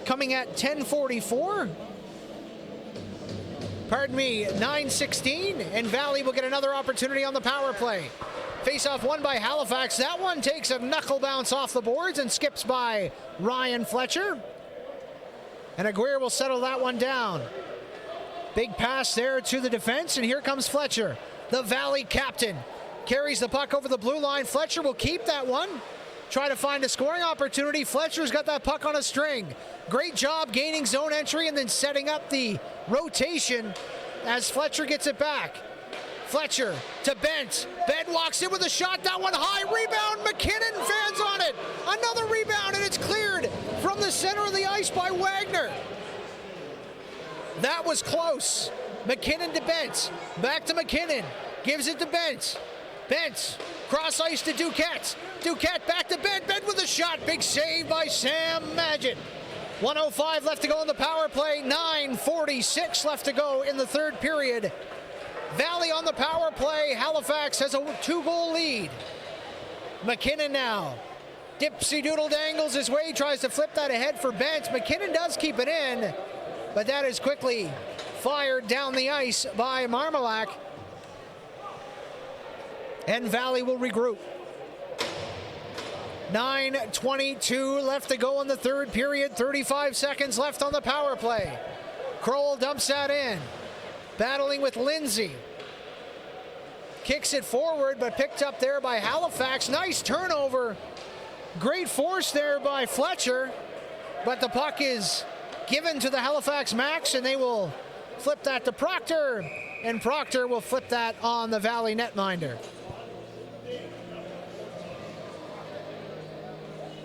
Coming at 10:44. Pardon me, 9:16. And Valley will get another opportunity on the power play. Face-off won by Halifax. That one takes a knuckle bounce off the boards and skips by Ryan Fletcher. And Aguirre will settle that one down. Big pass there to the defense, and here comes Fletcher. The Valley captain carries the puck over the blue line. Fletcher will keep that one. Try to find a scoring opportunity. Fletcher's got that puck on a string. Great job gaining zone entry and then setting up the rotation as Fletcher gets it back. Fletcher to Bent. Bent walks in with a shot. That one high. Rebound. McKinnon fans on it. Another rebound, and it's cleared from the center of the ice by Wagner. That was close. McKinnon to Bent. Back to McKinnon. Gives it to Bent. Bent. Cross ice to Duquette. Duquette back to Bent. Bent with a shot. Big save by Sam Magid. 1:05 left to go in the power play. 9:46 left to go in the third period. Valley on the power play. Halifax has a 2-goal lead. McKinnon now. Dipsy Doodle dangles his way. Tries to flip that ahead for Bent. McKinnon does keep it in, but that is quickly fired down the ice by Marmalak. And Valley will regroup. 9:22 left to go in the third period. 35 seconds left on the power play. Crowell dumps that in. Battling with Lindsay. Kicks it forward, but picked up there by Halifax. Nice turnover. Great force there by Fletcher. But the puck is given to the Halifax Max, and they will flip that to Proctor. And Proctor will flip that on the Valley netminder.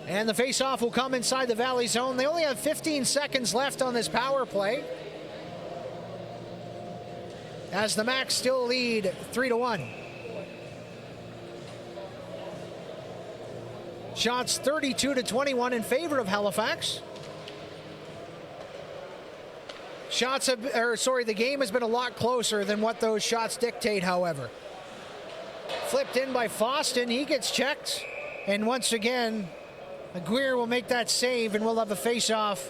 And the faceoff will come inside the Valley zone. They only have 15 seconds left on this power play, as the Max still lead 3-1. Shots 32-21 in favor of Halifax. The game has been a lot closer than what those shots dictate, however. Flipped in by Foston. He gets checked. And once again, Aguirre will make that save, and we'll have a face-off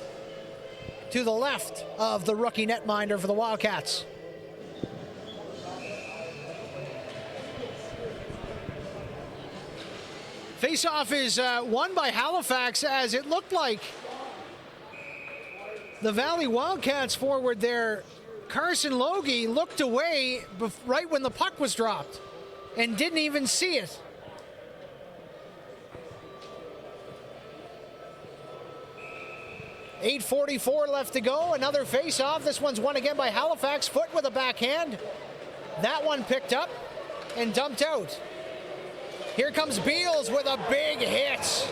to the left of the rookie netminder for the Wildcats. Face-off is won by Halifax, as it looked like the Valley Wildcats forward there, Carson Logie, looked away right when the puck was dropped and didn't even see it. .8:44 left to go. Another face-off. This one's won again by Halifax. Foot with a backhand. That one picked up and dumped out. Here comes Beals with a big hit.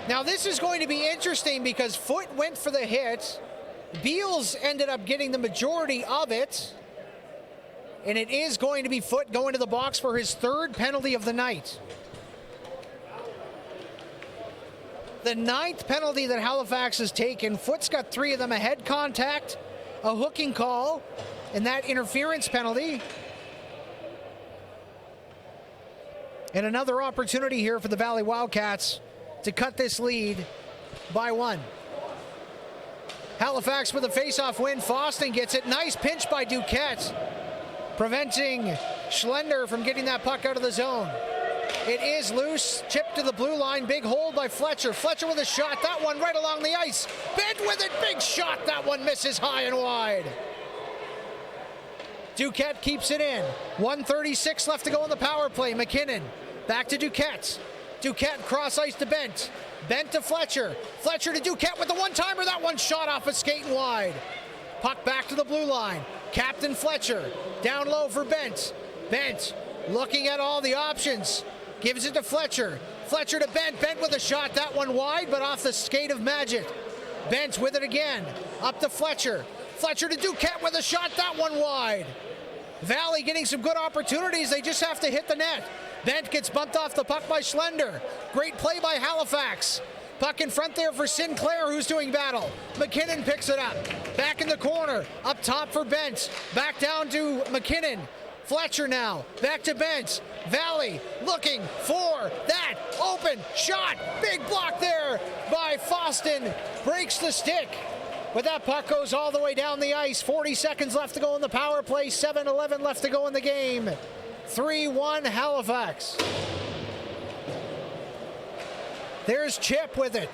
Now this is going to be interesting because Foot went for the hit. Beals ended up getting the majority of it. And it is going to be Foot going to the box for his third penalty of the night. The 9th penalty that Halifax has taken. Foot's got 3 of them: a head contact, a hooking call, and that interference penalty. And another opportunity here for the Valley Wildcats to cut this lead by 1. Halifax with a face-off win. Foston gets it. Nice pinch by Duquette, preventing Schlender from getting that puck out of the zone. It is loose. Chip to the blue line. Big hold by Fletcher. Fletcher with a shot. That one right along the ice. Bent with it. Big shot. That one misses high and wide. Duquette keeps it in. 1:36 left to go in the power play. McKinnon back to Duquette. Duquette cross ice to Bent. Bent to Fletcher. Fletcher to Duquette with the one-timer. That one shot off a skate and wide. Puck back to the blue line. Captain Fletcher down low for Bent. Bent looking at all the options. Gives it to Fletcher. Fletcher to Bent. Bent with a shot. That one wide, but off the skate of Magid. Bent with it again. Up to Fletcher. Fletcher to Duquette with a shot. That one wide. Valley getting some good opportunities. They just have to hit the net. Bent gets bumped off the puck by Schlender. Great play by Halifax. Puck in front there for Sinclair, who's doing battle. McKinnon picks it up. Back in the corner. Up top for Bent. Back down to McKinnon. Fletcher now. Back to Bent. Valley looking for that open shot. Big block there by Foston. Breaks the stick. But that puck goes all the way down the ice. 40 seconds left to go in the power play. 7:11 left to go in the game. 3-1 Halifax. There's Chip with it.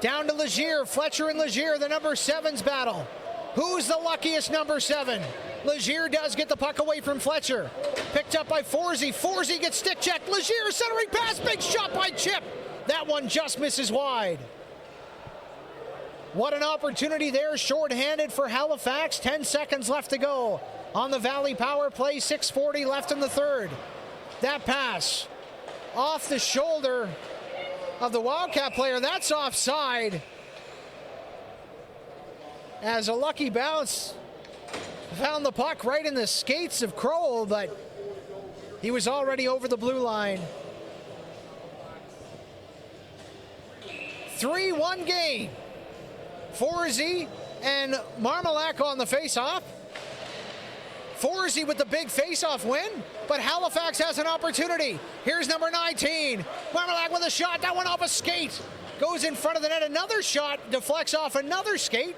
Down to Legier. Fletcher and Legier, the number 7's battle. Who's the luckiest number 7? Legier does get the puck away from Fletcher. Picked up by Forsey. Forsey gets stick checked. Legier centering pass. Big shot by Chip. That one just misses wide. What an opportunity there, shorthanded for Halifax. 10 seconds left to go on the Valley power play. 6:40 left in the third. That pass off the shoulder of the Wildcat player. That's offside. As a lucky bounce found the puck right in the skates of Crowell, but he was already over the blue line. 3-1 game. Forsey and Marmalak on the face-off. Forsey with the big face-off win, but Halifax has an opportunity. Here's number 19. Marmalak with a shot. That one off a skate. Goes in front of the net. Another shot deflects off another skate.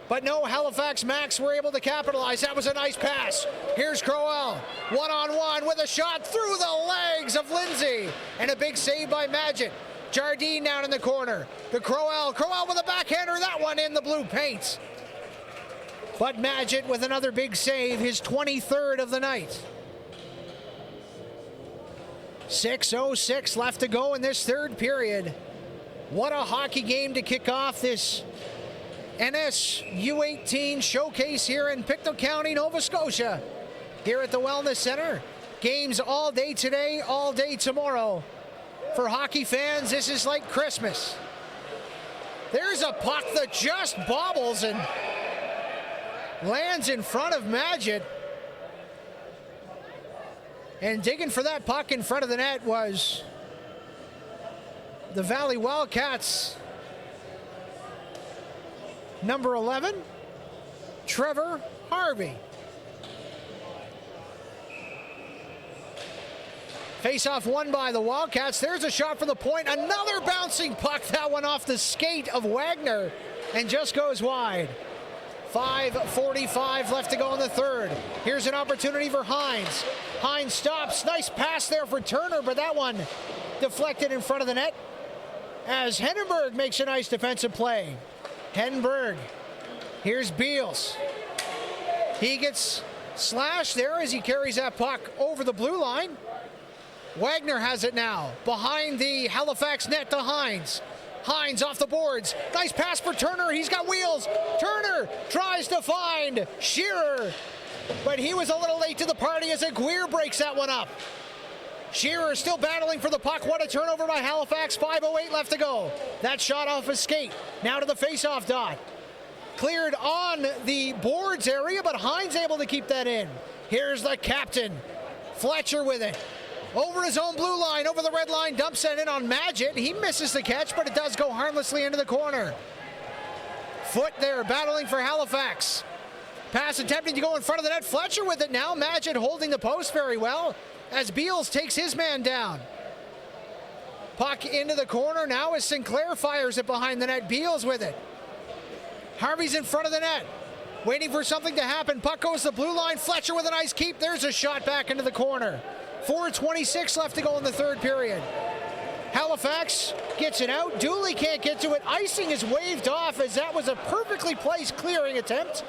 But no, Halifax Max were able to capitalize. That was a nice pass. Here's Crowell, one-on-one with a shot through the legs of Lindsay. And a big save by Magid. Jardine down in the corner. To Crowell. Crowell with a backhander. That one in the blue paint. But Magid with another big save, his 23rd of the night. 6:06 left to go in this third period. What a hockey game to kick off this NSU18 showcase here in Pictou County, Nova Scotia. Here at the Wellness Center. Games all day today, all day tomorrow. For hockey fans, this is like Christmas. There's a puck that just bobbles and lands in front of Magid. And digging for that puck in front of the net was the Valley Wildcats' number 11, Trevor Harvey. Face-off won by the Wildcats. There's a shot for the point. Another bouncing puck. That one off the skate of Wagner and just goes wide. 5:45 left to go in the third. Here's an opportunity for Hines. Hines stops. Nice pass there for Turner, but that one deflected in front of the net as Henneberg makes a nice defensive play. Henneberg. Here's Beals. He gets slashed there as he carries that puck over the blue line. Wagner has it now behind the Halifax net to Hines. Hines off the boards. Nice pass for Turner. He's got wheels. Turner tries to find Shearer, but he was a little late to the party as Aguirre breaks that one up. Shearer still battling for the puck. What a turnover by Halifax. 5:08 left to go. That shot off his skate. Now to the face-off dot. Cleared on the boards area, but Hines able to keep that in. Here's the captain. Fletcher with it. Over his own blue line, over the red line, dumps it in on Magid. He misses the catch, but it does go harmlessly into the corner. Foot there, battling for Halifax. Pass attempting to go in front of the net. Fletcher with it now. Magid holding the post very well as Beals takes his man down. Puck into the corner now as Sinclair fires it behind the net. Beals with it. Harvey's in front of the net, waiting for something to happen. Puck goes to the blue line. Fletcher with a nice keep. There's a shot back into the corner. 4:26 left to go in the third period. Halifax gets it out. Dooley can't get to it. Icing is waved off as that was a perfectly placed clearing attempt.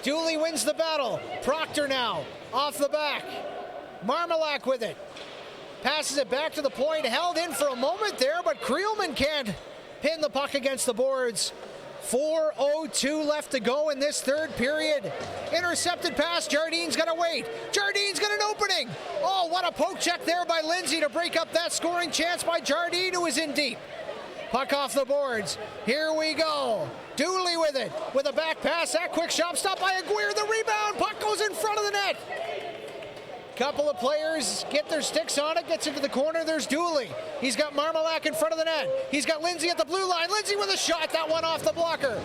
Dooley wins the battle. Proctor now off the back. Marmalak with it. Passes it back to the point. Held in for a moment there, but Creelman can't pin the puck against the boards. 4:02 left to go in this third period. Intercepted pass. Jardine's going to wait. Jardine's got an opening. Oh, what a poke check there by Lindsay to break up that scoring chance by Jardine, who is in deep. Puck off the boards. Here we go. Dooley with it. With a back pass. That quick shot stopped by Aguirre. The rebound. Puck goes in front of the net. Couple of players get their sticks on it. Gets into the corner. There's Dooley. He's got Marmalak in front of the net. He's got Lindsay at the blue line. Lindsay with a shot. That one off the blocker.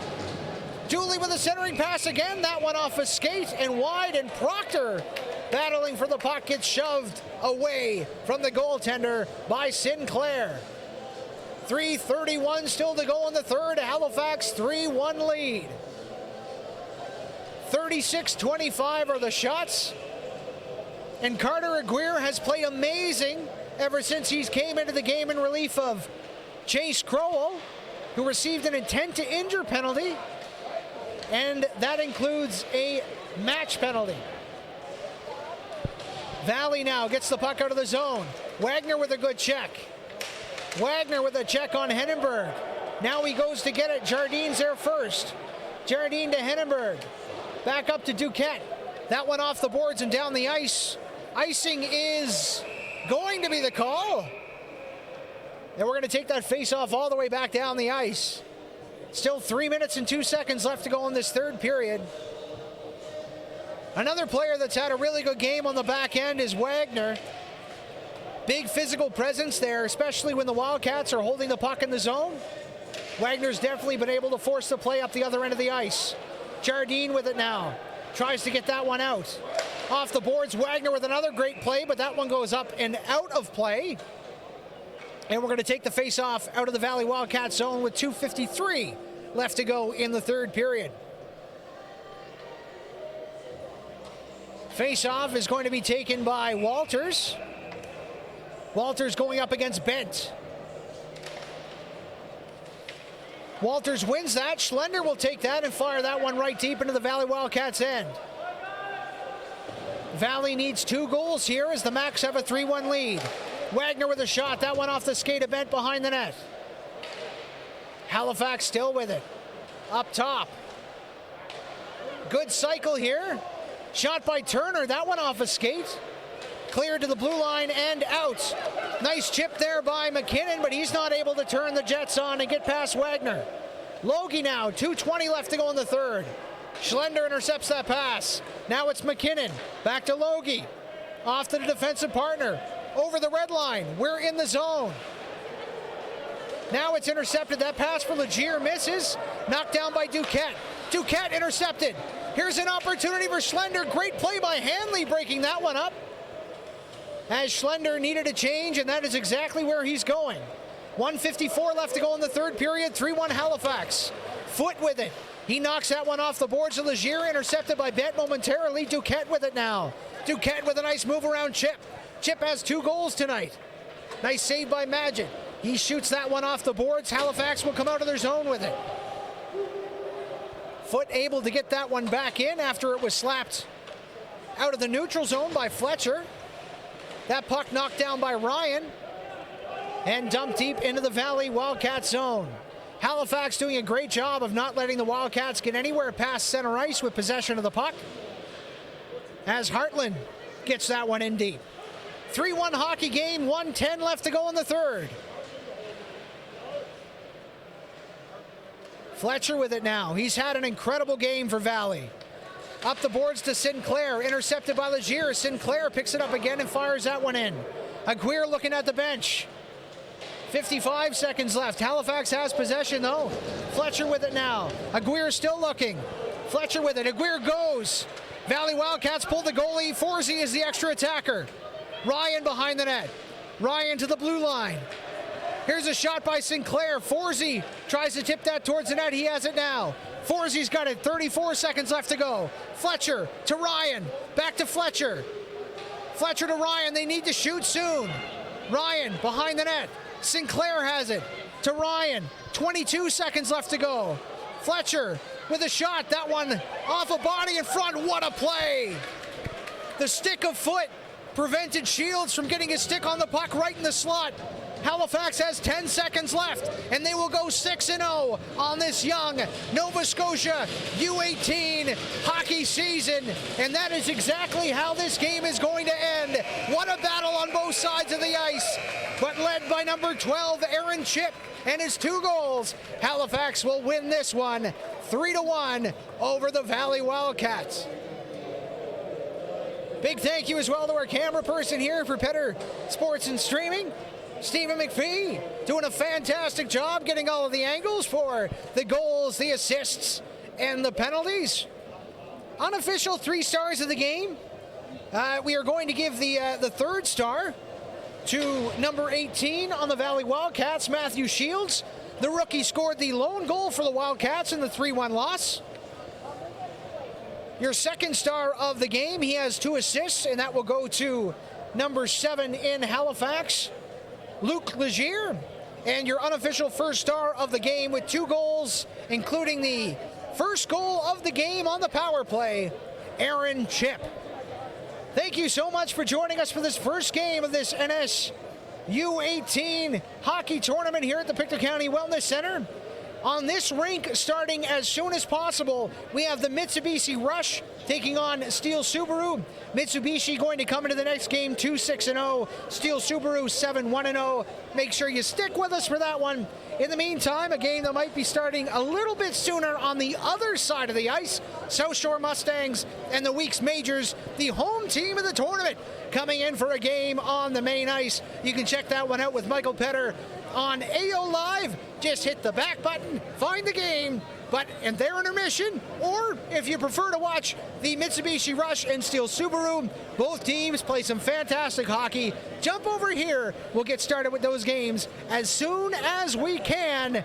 Dooley with a centering pass again. That one off a skate and wide. And Proctor battling for the puck gets shoved away from the goaltender by Sinclair. 3:31 still to go in the third. Halifax 3-1 lead. 36-25 are the shots. And Carter Aguirre has played amazing ever since he's came into the game in relief of Chase Crowell, who received an intent to injure penalty, and that includes a match penalty. Valley now gets the puck out of the zone. Wagner with a good check. Wagner with a check on Henneberg. Now he goes to get it. Jardine's there first. Jardine to Henneberg. Back up to Duquette. That one off the boards and down the ice. Icing is going to be the call. And we're going to take that face-off all the way back down the ice. Still 3 minutes and 2 seconds left to go in this third period. Another player that's had a really good game on the back end is Wagner. Big physical presence there, especially when the Wildcats are holding the puck in the zone. Wagner's definitely been able to force the play up the other end of the ice. Jardine with it now. Tries to get that one out. Off the boards, Wagner with another great play, but that one goes up and out of play. And we're going to take the face-off out of the Valley Wildcat zone with 2:53 left to go in the third period. Face-off is going to be taken by Walters. Walters going up against Bent. Walters wins that. Schlender will take that and fire that one right deep into the Valley Wildcats' end. Valley needs 2 goals here as the Macs have a 3-1 lead. Wagner with a shot. That one off the skate of Bent behind the net. Halifax still with it. Up top. Good cycle here. Shot by Turner. That one off a skate. Cleared to the blue line and out. Nice chip there by McKinnon, but he's not able to turn the Jets on and get past Wagner. Logie now, 2:20 left to go in the third. Schlender intercepts that pass. Now it's McKinnon. Back to Logie. Off to the defensive partner. Over the red line. We're in the zone. Now it's intercepted. That pass for Legier misses. Knocked down by Duquette. Duquette intercepted. Here's an opportunity for Schlender. Great play by Hanley breaking that one up. As Schlender needed a change, and that is exactly where he's going. 1:54 left to go in the third period. 3-1 Halifax. Foot with it. He knocks that one off the boards of Legier, intercepted by Bent momentarily. Duquette with it now. Duquette with a nice move around Chip. Chip has 2 goals tonight. Nice save by Magid. He shoots that one off the boards. Halifax will come out of their zone with it. Foot able to get that one back in after it was slapped out of the neutral zone by Fletcher. That puck knocked down by Ryan and dumped deep into the Valley Wildcat zone. Halifax doing a great job of not letting the Wildcats get anywhere past center ice with possession of the puck, as Hartland gets that one in deep. 3-1 hockey game, 1:10 left to go in the third. Fletcher with it now. He's had an incredible game for Valley. Up the boards to Sinclair, intercepted by Legier. Sinclair picks it up again and fires that one in. Aguirre looking at the bench. 55 seconds left. Halifax has possession though. Fletcher with it now. Aguirre still looking. Fletcher with it. Aguirre goes. Valley Wildcats pull the goalie. Forsey is the extra attacker. Ryan behind the net. Ryan to the blue line. Here's a shot by Sinclair. Forsey tries to tip that towards the net. He has it now. Forsey's got it. 34 seconds left to go. Fletcher to Ryan. Back to Fletcher. Fletcher to Ryan. They need to shoot soon. Ryan behind the net. Sinclair has it to Ryan. 22 seconds left to go. Fletcher with a shot. That one off a body in front. What a play. The stick of Foot prevented Shields from getting his stick on the puck right in the slot. Halifax has 10 seconds left, and they will go 6-0 on this young Nova Scotia U18 hockey season. And that is exactly how this game is going to end. What a battle on both sides of the ice. But led by number 12, Aaron Chip, and his 2 goals, Halifax will win this one 3-1 over the Valley Wildcats. Big thank you as well to our camera person here for Better Sports and Streaming, Stephen McPhee, doing a fantastic job getting all of the angles for the goals, the assists, and the penalties. Unofficial 3 stars of the game. We are going to give the 3rd star to number 18 on the Valley Wildcats, Matthew Shields. The rookie scored the lone goal for the Wildcats in the 3-1 loss. Your 2nd star of the game, he has 2 assists, and that will go to number 7 in Halifax, Luke Legier. And your unofficial 1st star of the game with 2 goals, including the first goal of the game on the power play, Aaron Chip. Thank you so much for joining us for this first game of this NSU18 hockey tournament here at the Pictou County Wellness Center. On this rink, starting as soon as possible, we have the Mitsubishi Rush taking on Steel Subaru. Mitsubishi going to come into the next game 2-6-0. Steel Subaru 7-1-0. Make sure you stick with us for that one. In the meantime, a game that might be starting a little bit sooner on the other side of the ice. South Shore Mustangs and the Weeks Majors, the home team of the tournament, coming in for a game on the main ice. You can check that one out with Michael Petter on AO Live. Just hit the back button, find the game, and they're intermission. Or if you prefer to watch the Mitsubishi Rush and Steel Subaru, both teams play some fantastic hockey. Jump over here. We'll get started with those games as soon as we can.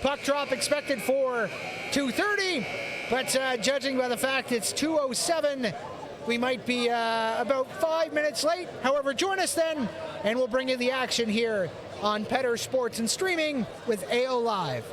Puck drop expected for 2:30, but judging by the fact it's 2:07, we might be about 5 minutes late. However, join us then, and we'll bring you the action here on Petter Sports and Streaming with AO Live.